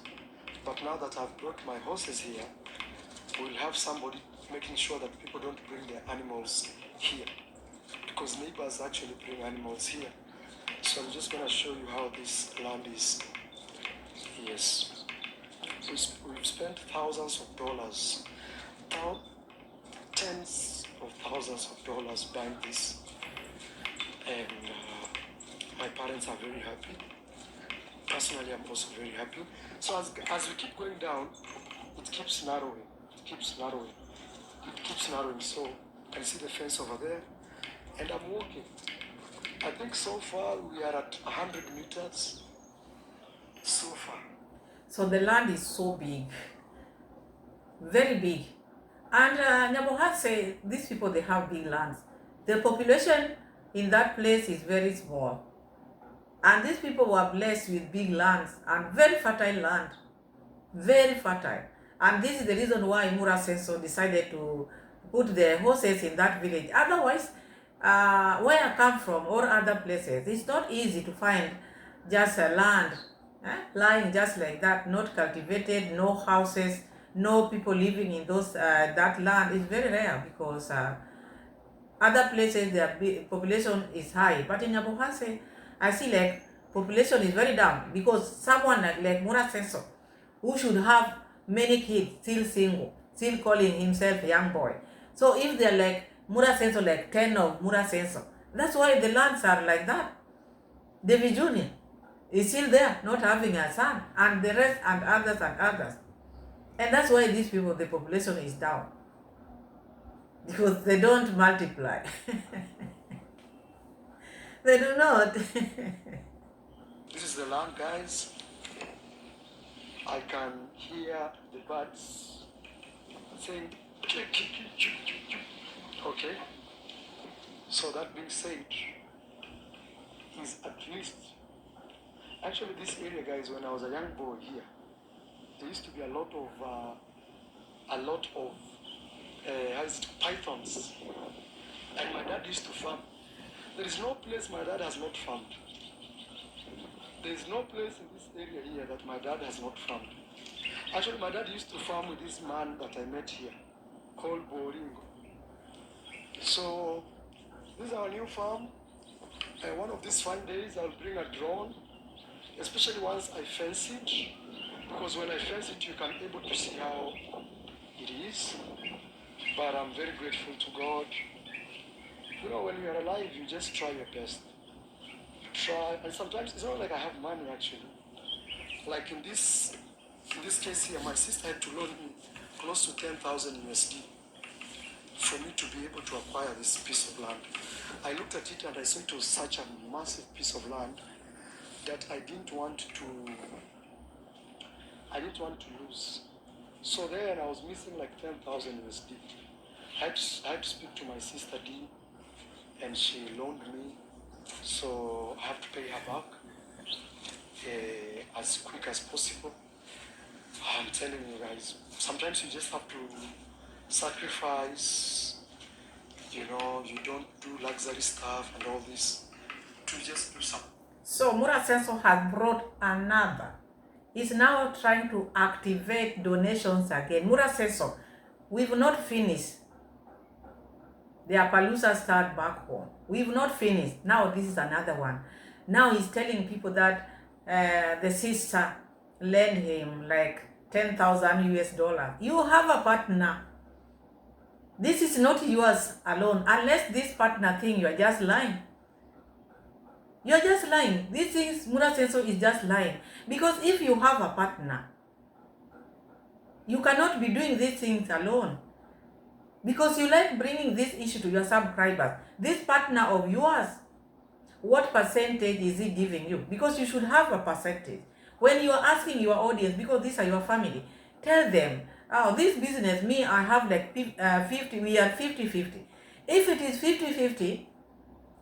but now that I've brought my horses here, we'll have somebody making sure that people don't bring their animals here, because neighbors actually bring animals here. So I'm just going to show you how this land is. Yes, we've spent thousands of dollars, tens of thousands of dollars buying this, and my parents are very happy. Personally, I'm also very happy. So as we keep going down, it keeps narrowing. It keeps narrowing. It keeps narrowing. So you can see the fence over there, and I'm walking. I think so far we are at 100 meters. So far. So the land is so big, very big. And Nyabohase, these people, they have big lands. The population in that place is very small. And these people were blessed with big lands and very fertile land. Very fertile. And this is the reason why Mura Senso decided to put the horses in that village. Otherwise, where I come from or other places, it's not easy to find just a land lying just like that, not cultivated, no houses, no people living in those that land. Is very rare because other places their population is high, but in Nyabohase, I see like population is very down because someone like Mura Senso, who should have many kids, still single, still calling himself a young boy. So if they're like Mura Senso, like 10 of Mura Senso, that's why the lands are like that. David Jr. is still there, not having a son, and the rest and others and others. And that's why these people, the population is down. Because they don't multiply. They do not. This is the land, guys. I can hear the birds saying, okay. So that being said, is at least, actually this area, guys, when I was a young boy here, there used to be a lot of pythons, and my dad used to farm. There is no place my dad has not farmed. There is no place in this area here that my dad has not farmed. Actually, my dad used to farm with this man that I met here, called Boringo. So, this is our new farm. And one of these fine days, I'll bring a drone, especially once I fence it, because when I fence it, you can be able to see how it is. But I'm very grateful to God. You know, when you are alive, you just try your best. You try, and sometimes it's not like I have money actually. Like in this case here, my sister had to loan me close to 10,000 USD for me to be able to acquire this piece of land. I looked at it and I saw it was such a massive piece of land that I didn't want to lose. So then I was missing like 10,000 USD. I had to speak to my sister Dee, and she loaned me, so I have to pay her back as quick as possible. I'm telling you guys, sometimes you just have to sacrifice, you know, you don't do luxury stuff and all this to just do something. So Mura Senso has brought another. He's now trying to activate donations again. Mura Senso, we've not finished. The Appaloosa start back home. We've not finished. Now this is another one. Now he's telling people that the sister lent him like 10,000 US dollars. You have a partner. This is not yours alone. Unless this partner thing, you are just lying. You're just lying. These things, Murasenso is just lying. Because if you have a partner, you cannot be doing these things alone. Because you like bringing this issue to your subscribers. This partner of yours, what percentage is he giving you? Because you should have a percentage. When you are asking your audience, because these are your family, tell them, oh, this business, me, I have like 50, we are 50-50. If it is 50-50,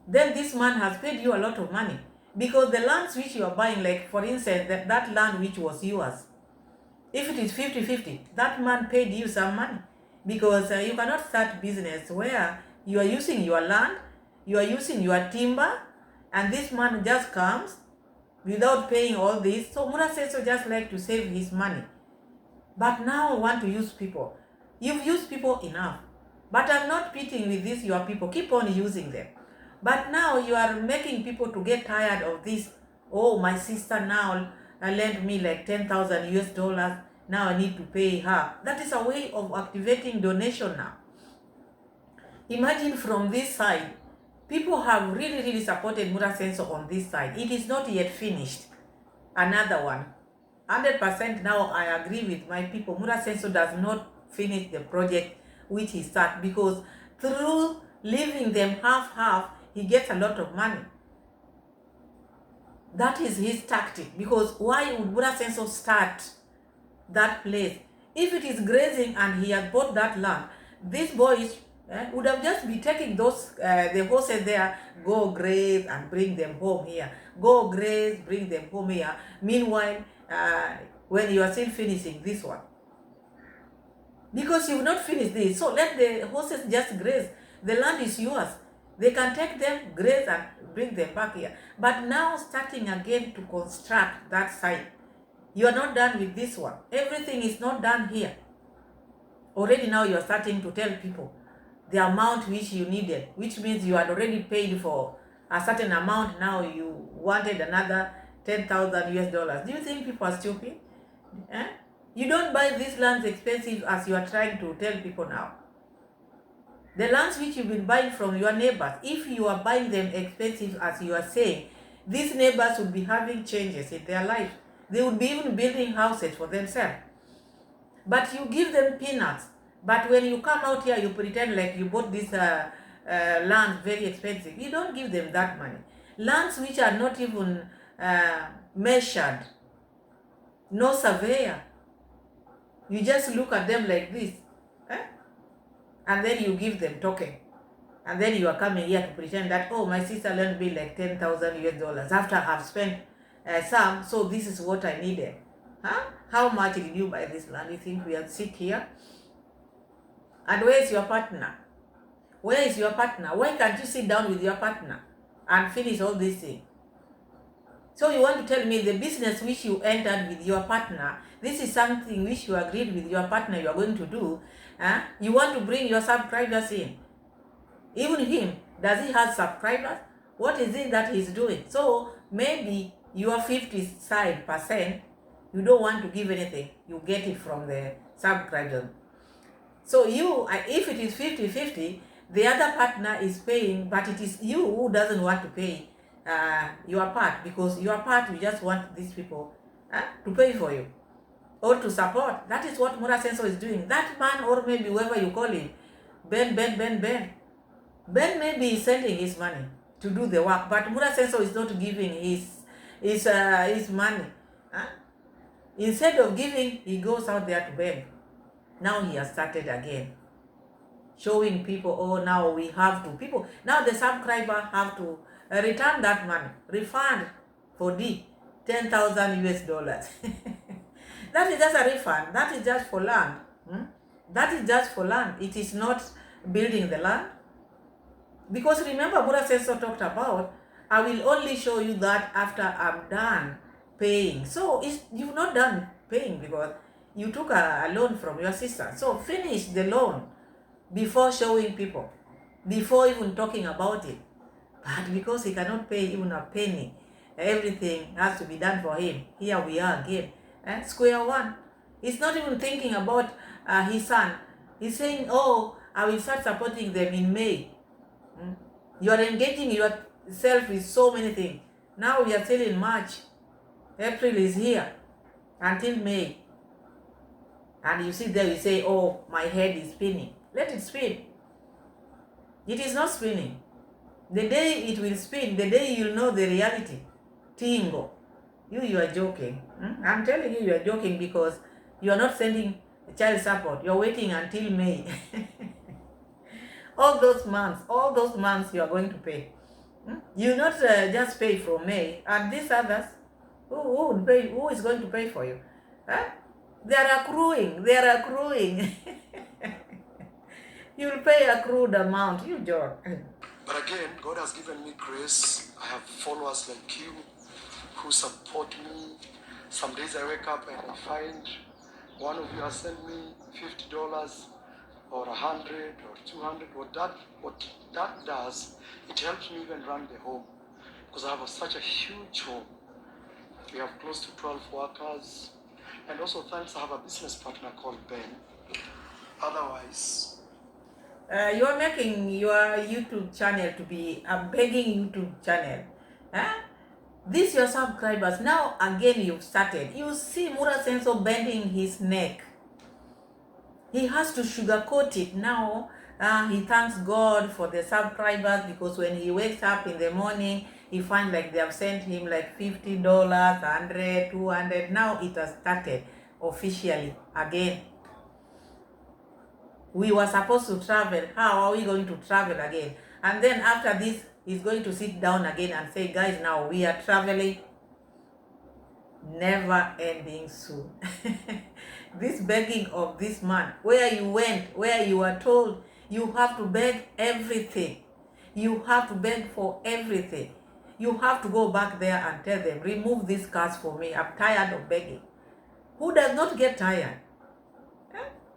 then this man has paid you a lot of money. Because the lands which you are buying, like for instance, that land which was yours, if it is 50-50, that man paid you some money. Because you cannot start business where you are using your land, you are using your timber, and this man just comes without paying all this. So Murasenso just like to save his money. But now want to use people. You've used people enough. But I'm not pitting with this, your people. Keep on using them. But now you are making people to get tired of this. Oh, my sister now lent me like 10,000 US dollars. Now I need to pay her. That is a way of activating donation now. Imagine from this side, people have really supported Murasenso on this side. It is not yet finished. Another one. 100% now I agree with my people. Murasenso does not finish the project which he started, because through leaving them half, he gets a lot of money. That is his tactic. Because why would Murasenso start that place? If it is grazing and he has bought that land, these boys would have just be taking those the horses there, go graze and bring them home here. Go graze, bring them home here. Meanwhile, when you are still finishing this one, because you've not finished this, so let the horses just graze. The land is yours. They can take them, graze, and bring them back here. But now starting again to construct that site, you are not done with this one. Everything is not done here. Already now you are starting to tell people the amount which you needed, which means you had already paid for a certain amount. Now you wanted another 10,000 US dollars. Do you think people are stupid? You don't buy these lands expensive as you are trying to tell people now. The lands which you've been buying from your neighbors, if you are buying them expensive as you are saying, these neighbors would be having changes in their life. They would be even building houses for themselves. But you give them peanuts. But when you come out here, you pretend like you bought this land very expensive. You don't give them that money. Lands which are not even measured, no surveyor. You just look at them like this. And then you give them token. And then you are coming here to pretend that, oh, my sister lent me like 10,000 US dollars after I've spent some, so this is what I needed. How much did you buy this land? You think we are sick here? And where is your partner? Where is your partner? Why can't you sit down with your partner and finish all these things? So you want to tell me the business which you entered with your partner, this is something which you agreed with your partner you are going to do. You want to bring your subscribers in. Even him, does he have subscribers? What is it that he's doing? So maybe your 50% you don't want to give anything. You get it from the subscribers. So you, if it is 50-50, the other partner is paying, but it is you who doesn't want to pay your part, because your part, you just want these people to pay for you or to support. That is what Murasenso is doing. That man, or maybe whoever you call him, Ben may be sending his money to do the work, but Murasenso is not giving his money. Instead of giving, he goes out there to beg. Now he has started again, showing people, oh, now we have to, people, now the subscriber have to return that money, refund for Dee, 10,000 US dollars. That is just a refund. That is just for land. That is just for land. It is not building the land. Because remember, Murasenso talked about, I will only show you that after I'm done paying. So you've not done paying because you took a loan from your sister. So finish the loan before showing people. before even talking about it. But because he cannot pay even a penny, everything has to be done for him. Here we are again, square one. He's not even thinking about his son. He's saying, oh, I will start supporting them in May. You are engaging yourself with so many things. Now we are still in March. April is here until May. And you sit there, you say, oh, my head is spinning. Let it spin. It is not spinning. The day it will spin, the day you'll know the reality. Tingo. You are joking. I'm telling you are joking because you are not sending child support. You're waiting until May. all those months you are going to pay. You not just pay from May. And these others, who is going to pay for you? Huh? They are accruing. You'll pay accrued amount. You joke. But again, God has given me grace. I have followers like you who support me. Some days I wake up and I find one of you has sent me $50 or 100 or 200. What that does, it helps me even run the home because I have such a huge home. We have close to 12 workers. And also thanks, I have a business partner called Ben. Otherwise, you are making your YouTube channel to be a begging YouTube channel. These your subscribers. Now again you've started. You see Mura Senso bending his neck. He has to sugarcoat it now. He thanks God for the subscribers because when he wakes up in the morning, he finds like they have sent him like $50, 100, 200. Now it has started officially again. We were supposed to travel. How are we going to travel again? And then after this, he's going to sit down again and say, guys, now we are traveling. Never ending soon. This begging of this man, where you went, where you were told you have to beg everything. You have to beg for everything. You have to go back there and tell them, remove these cards for me. I'm tired of begging. Who does not get tired?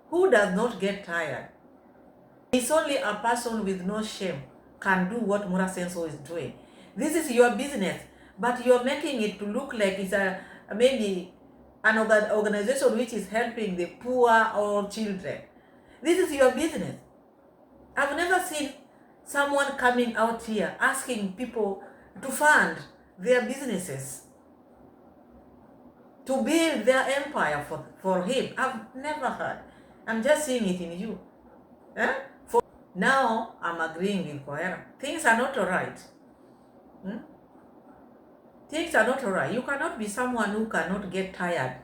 Who does not get tired? It's only a person with no shame can do what Mura Senso is doing. This is your business, but you're making it to look like it's maybe an organization which is helping the poor or children. This is your business. I've never seen someone coming out here asking people to fund their businesses, to build their empire for him. I've never heard. I'm just seeing it in you. Now I'm agreeing with Koera. Things are not all right. Things are not all right. You cannot be someone who cannot get tired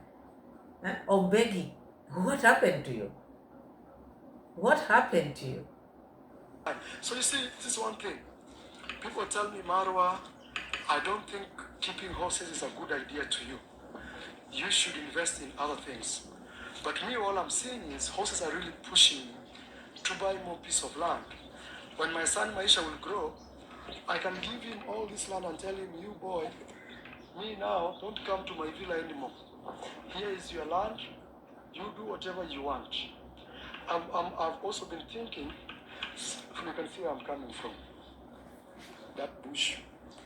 of begging. What happened to you? What happened to you? so you see, this is one thing. People tell me, Marwa, I don't think keeping horses is a good idea to you. You should invest in other things. But me, all I'm seeing is horses are really pushing me to buy more piece of land. When my son Maisha will grow, I can give him all this land and tell him, you boy, me now, don't come to my villa anymore. Here is your land. You do whatever you want. I've also been thinking, you can see where I'm coming from. That bush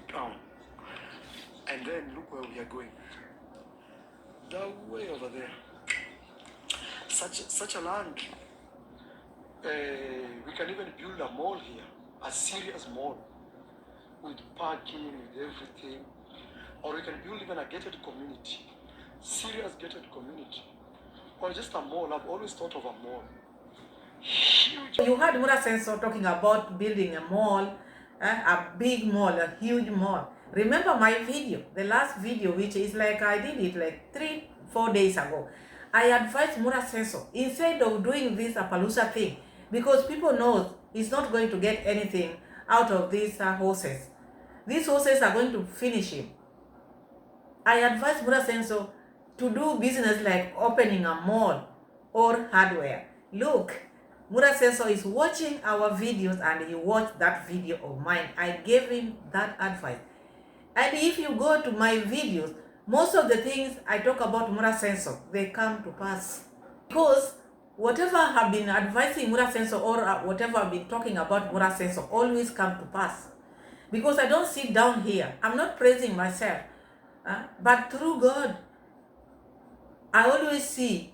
town. And then look where we are going. That way over there. Such a land. We can even build a mall here, a serious mall with parking, with everything. Or we can build even a gated community, serious gated community. Or just a mall. I've always thought of a mall. Huge. You heard Mura Senso talking about building a mall, a big mall, a huge mall. Remember my video, the last video, which is like I did it like 3-4 days ago. I advised Mura Senso, instead of doing this Appaloosa thing, because people know he's not going to get anything out of these horses. These horses are going to finish him. I advise Mura Senso to do business like opening a mall or hardware. Look, Mura Senso is watching our videos and he watched that video of mine. I gave him that advice. And if you go to my videos, most of the things I talk about Mura Senso, they come to pass. Because whatever have been advising Mura Senso or whatever I've been talking about Mura Senso always come to pass. Because I don't sit down here. I'm not praising myself. But through God, I always see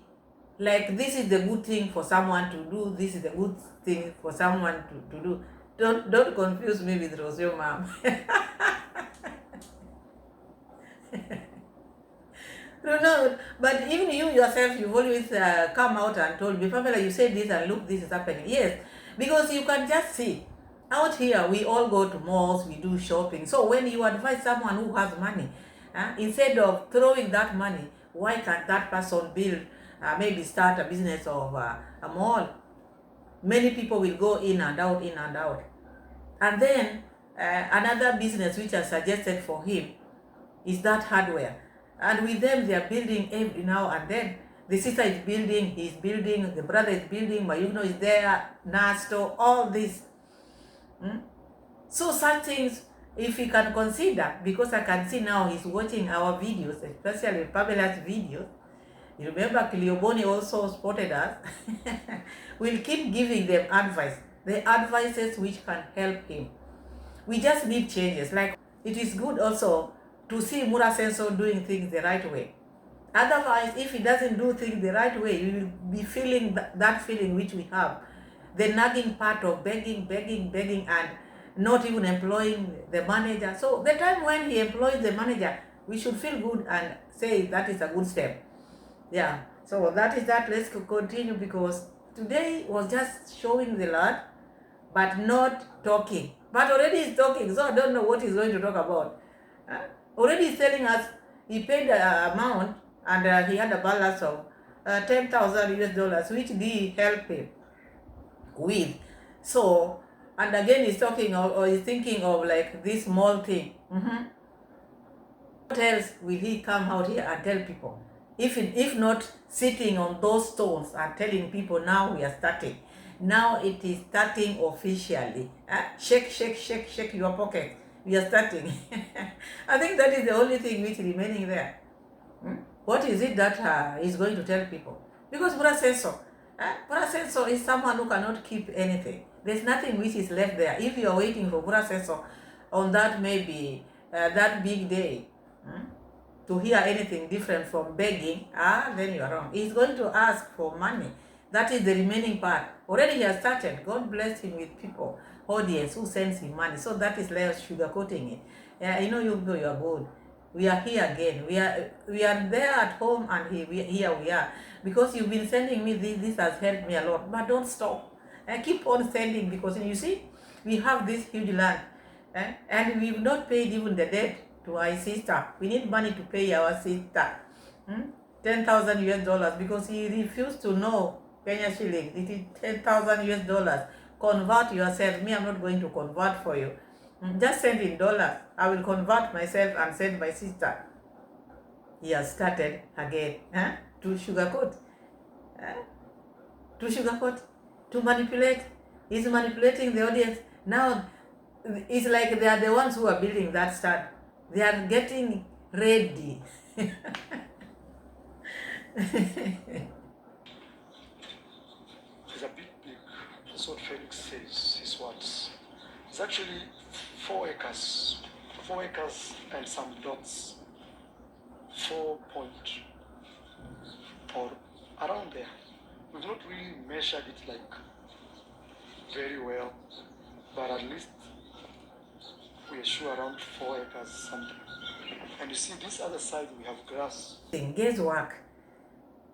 like this is the good thing for someone to do. This is the good thing for someone to do. Don't confuse me with Rosio, mom. No, but even you yourself, you've always come out and told me, Pamela, you said this and look, this is happening. Yes, because you can just see. Out here, we all go to malls, we do shopping. So when you advise someone who has money, instead of throwing that money, why can't that person build, maybe start a business of a mall? Many people will go in and out, in and out. And then another business which I suggested for him is that hardware. And with them, they are building every now and then. The sister is building, he's building, the brother is building, Mayuno is there, Nasto, all this. So such things, if we can consider, because I can see now he's watching our videos, especially PAMELA'S videos. You remember Cleoboni also spotted us. We'll keep giving them advice, the advices which can help him. We just need changes. Like, it is good also to see Mura Senso doing things the right way. Otherwise, if he doesn't do things the right way, we will be feeling that feeling which we have, the nagging part of begging, and not even employing the manager. So the time when he employs the manager, we should feel good and say that is a good step. Yeah, so that is that. Let's continue, because today was just showing the Lord, but not talking. But already he's talking, so I don't know what he's going to talk about. Already he's telling us he paid an amount and he had a balance of 10,000 US dollars, which Dee helped him with. So, and again he's talking or he's thinking of like this small thing. What else will he come out here and tell people? If not sitting on those stones and telling people, now we are starting. Now it is starting officially. Shake your pocket. We are starting. I think that is the only thing which is remaining there. What is it that he's going to tell people? Because Mura Senso is someone who cannot keep anything. There's nothing which is left there. If you are waiting for Mura Senso on that maybe that big day, to hear anything different from begging, then you are wrong. He's going to ask for money. That is the remaining part. Already he has started. God bless him with people, audience who sends him money. So that is less sugarcoating it. Yeah, you are good. We are here again. We are there at home, and here we are. Because you've been sending me this has helped me a lot. But don't stop. Keep on sending, because you see, we have this huge land. And we've not paid even the debt to our sister. We need money to pay our sister. 10,000 US dollars, because he refused to know Kenya shilling. It is 10,000 US dollars. Convert yourself. Me, I'm not going to convert for you. Just send in dollars. I will convert myself and send my sister. He has started again to sugarcoat. To manipulate. He's manipulating the audience. Now, it's like they are the ones who are building that start. They are getting ready. It's a big. That's what Felix says, his words. It's actually 4 acres. 4 acres and some dots. 4 point or around there. We've not really measured it like very well, but at least we are sure around 4 acres something. And you see this other side we have grass. Guesswork.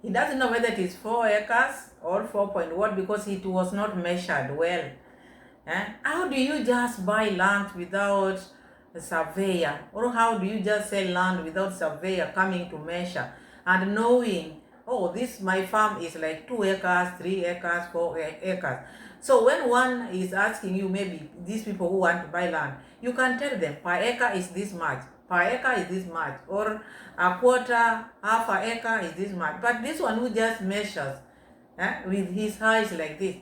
He doesn't know whether it is 4 acres or 4 point what, because it was not measured well. How do you just buy land without a surveyor? Or how do you just sell land without surveyor coming to measure and knowing, oh, this my farm is like 2 acres, 3 acres, 4 acres. So when one is asking you, maybe these people who want to buy land, you can tell them per acre is this much, per acre is this much, or a quarter, half an acre is this much. But this one who just measures with his eyes like this,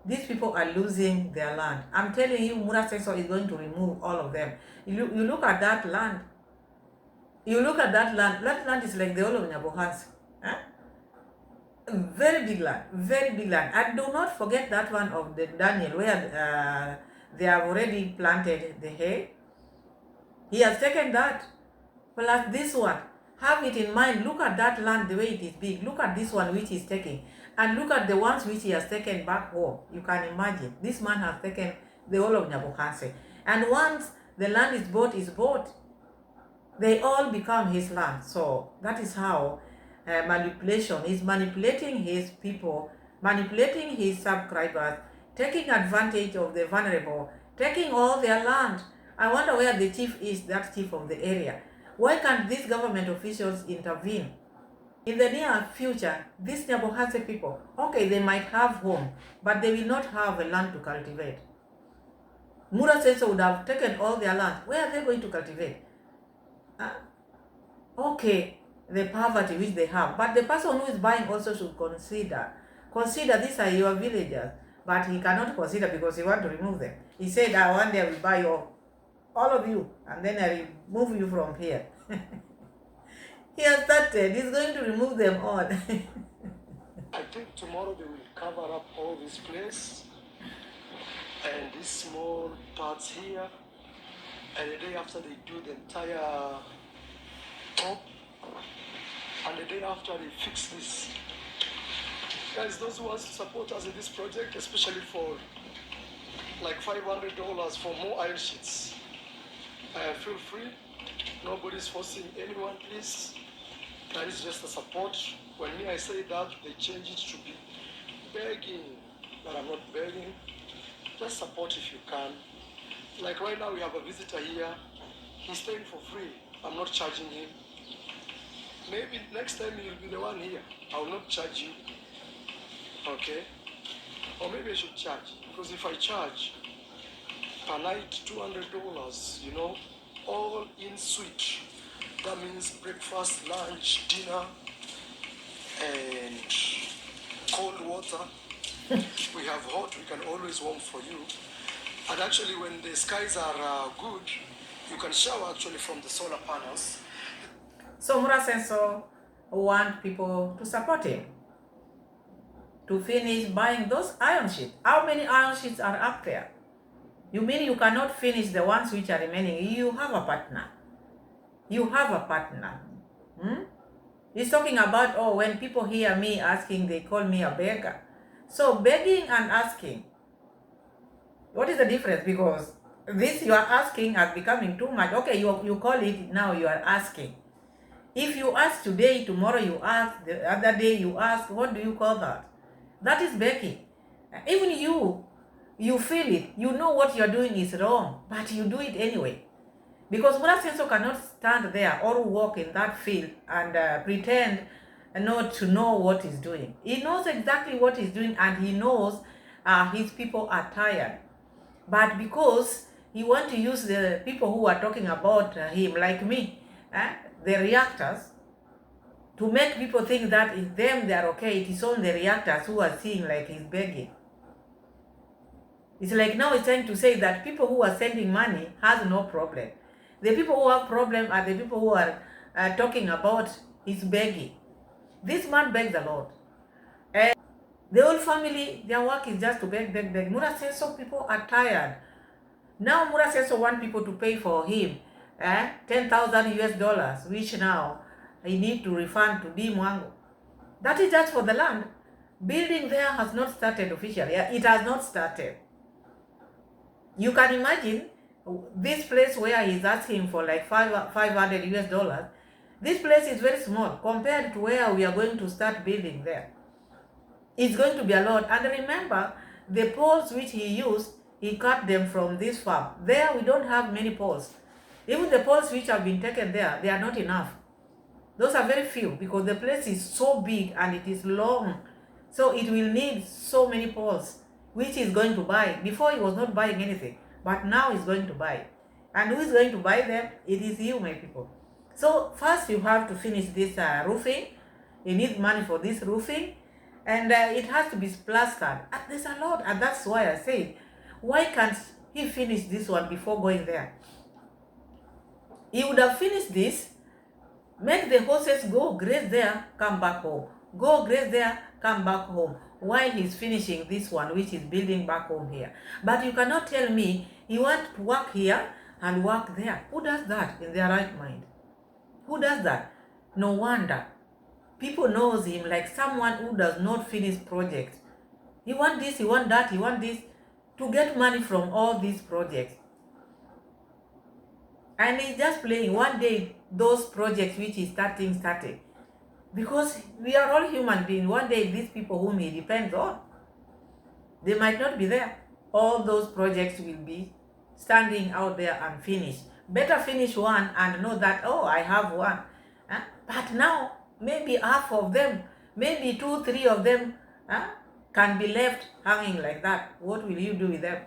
these people are losing their land. I'm telling you, Mura Senso is going to remove all of them. You look at that land. You look at that land. That land is like the whole of Nyabohansi. Very big land, very big land. And do not forget that one of the Daniel where they have already planted the hay. He has taken that. Plus this one. Have it in mind. Look at that land the way it is big. Look at this one which he's taking. And look at the ones which he has taken back home. You can imagine. This man has taken the whole of Nyabokanse. And once the land is bought, they all become his land. So that is how manipulation is manipulating his people, manipulating his subscribers, taking advantage of the vulnerable, taking all their land. I wonder where the chief is, that chief of the area. Why can't these government officials intervene? In the near future, these Nyabokanse people, okay, they might have home, but they will not have a land to cultivate. Mura Senso would have taken all their land. Where are they going to cultivate? Okay, the poverty which they have, but the person who is buying also should consider these are your villagers, but he cannot consider because he wants to remove them. He said, one day I will buy all of you, and then I will move you from here. He has started, he's going to remove them all. I think tomorrow they will cover up all this place and these small parts here, and the day after they do the entire top, and the day after they fix this. Guys, those who want to support us in this project, especially for like $500 for more iron sheets, feel free. Nobody's forcing anyone, please. That is just a support. When I say that, they change it to be begging, but I'm not begging. Just support if you can. Like right now, we have a visitor here. He's staying for free. I'm not charging him. Maybe next time you'll be the one here. I will not charge you. Okay? Or maybe I should charge. Because if I charge per night $200, you know, all in suite. That means breakfast, lunch, dinner, and cold water. We have hot, we can always warm for you. And actually when the skies are good, you can shower actually from the solar panels. So Mura Senso want people to support him to finish buying those iron sheets. How many iron sheets are up there? You mean you cannot finish the ones which are remaining? You have a partner. You have a partner. He's talking about, oh, when people hear me asking, they call me a beggar. So begging and asking, what is the difference? Because this you are asking is becoming too much. Okay, you call it now, you are asking. If you ask today, tomorrow you ask, the other day you ask, what do you call that? That is begging. Even you feel it. You know what you're doing is wrong, but you do it anyway. Because Mura Senso cannot stand there or walk in that field and pretend not to know what he's doing. He knows exactly what he's doing, and he knows his people are tired. But because he wants to use the people who are talking about him, like me, the reactors, to make people think that it's them, they are okay. It is on the reactors who are seeing like he's begging. It's like now it's trying to say that people who are sending money has no problem. The people who have problem are the people who are talking about his begging. This man begs a lot. And the whole family, their work is just to beg. Mura Senso people are tired. Now Mura Senso want people to pay for him $10,000, which now he need to refund to Dee Mwango. That is just for the land. Building there has not started officially. It has not started. You can imagine this place where he's asking for like $500. This place is very small compared to where we are going to start building there. It's going to be a lot. And remember, the poles which he used, he cut them from this farm. There we don't have many poles. Even the poles which have been taken there, they are not enough. Those are very few because the place is so big and it is long. So it will need so many poles, which he's going to buy. Before he was not buying anything, but now he's going to buy. And who is going to buy them? It is you, my people. So first you have to finish this roofing. You need money for this roofing. And it has to be plastered. And there's a lot. And that's why I say, why can't he finish this one before going there? He would have finished this, make the horses go graze there, come back home. Go graze there, come back home while he's finishing this one, which is building back home here. But you cannot tell me you want to work here and work there. Who does that in their right mind? Who does that? No wonder people knows him like someone who does not finish projects. He want this, he want that, he want this, to get money from all these projects. And he's just playing. One day, those projects which is starting. Because we are all human beings. One day, these people whom he depends on, they might not be there. All those projects will be standing out there and finished. Better finish one and know that, oh, I have one. But now, maybe half of them, maybe 2, 3 of them can be left hanging like that. What will you do with them?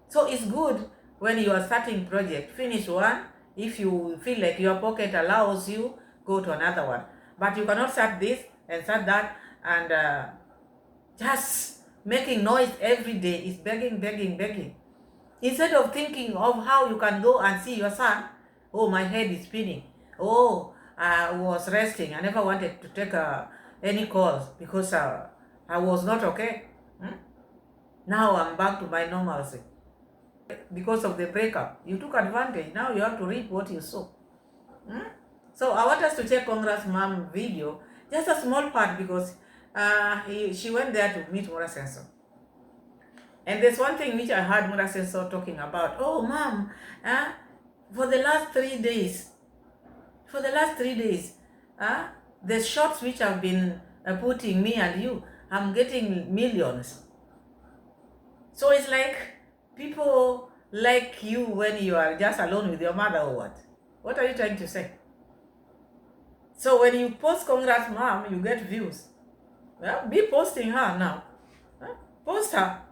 So it's good when you are starting project, finish one. If you feel like your pocket allows you, go to another one. But you cannot start this and start that and just making noise every day. Is begging. Instead of thinking of how you can go and see your son, oh, my head is spinning. Oh, I was resting. I never wanted to take any calls because I was not okay. Now I'm back to my normalcy. Because of the breakup, you took advantage. Now you have to reap what you sow. So I want us to check Congress mom video, just a small part, because she went there to meet Mura Senso. And there's one thing which I heard Mura Senso talking about. Oh, mom, for the last 3 days, the shots which have been putting me and you, I'm getting millions. So it's like people like you when you are just alone with your mother or what? What are you trying to say? So when you post Congrats mom, you get views. Well, be posting her now. Post her.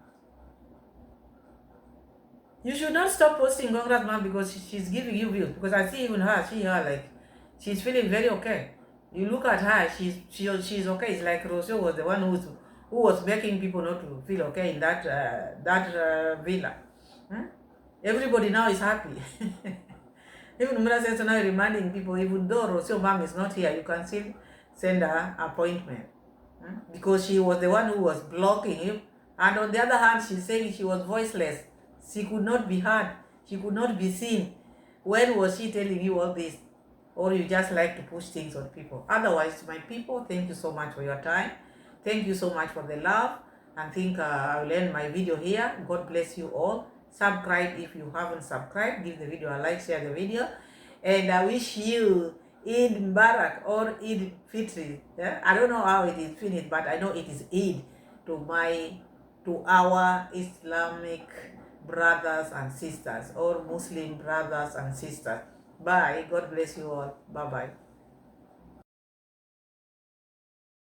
You should not stop posting Congrats mom because she's giving you views. Because I see even her, like, she's feeling very okay. You look at her, she's okay. It's like Rocio was the one who was making people not to feel okay in that villa. Everybody now is happy. Even Mura says now reminding people, even though Rocio mom is not here, you can still send her appointment. Because she was the one who was blocking you. And on the other hand, she's saying she was voiceless. She could not be heard. She could not be seen. When was she telling you all this? Or you just like to push things on people? Otherwise, my people, thank you so much for your time. Thank you so much for the love. I think I will end my video here. God bless you all. Subscribe if you haven't subscribed. Give the video a like, share the video. And I wish you Eid Mubarak or Eid Fitri. Yeah? I don't know how it is finished, but I know it is Eid to our Islamic brothers and sisters, or Muslim brothers and sisters. Bye. God bless you all. Bye-bye.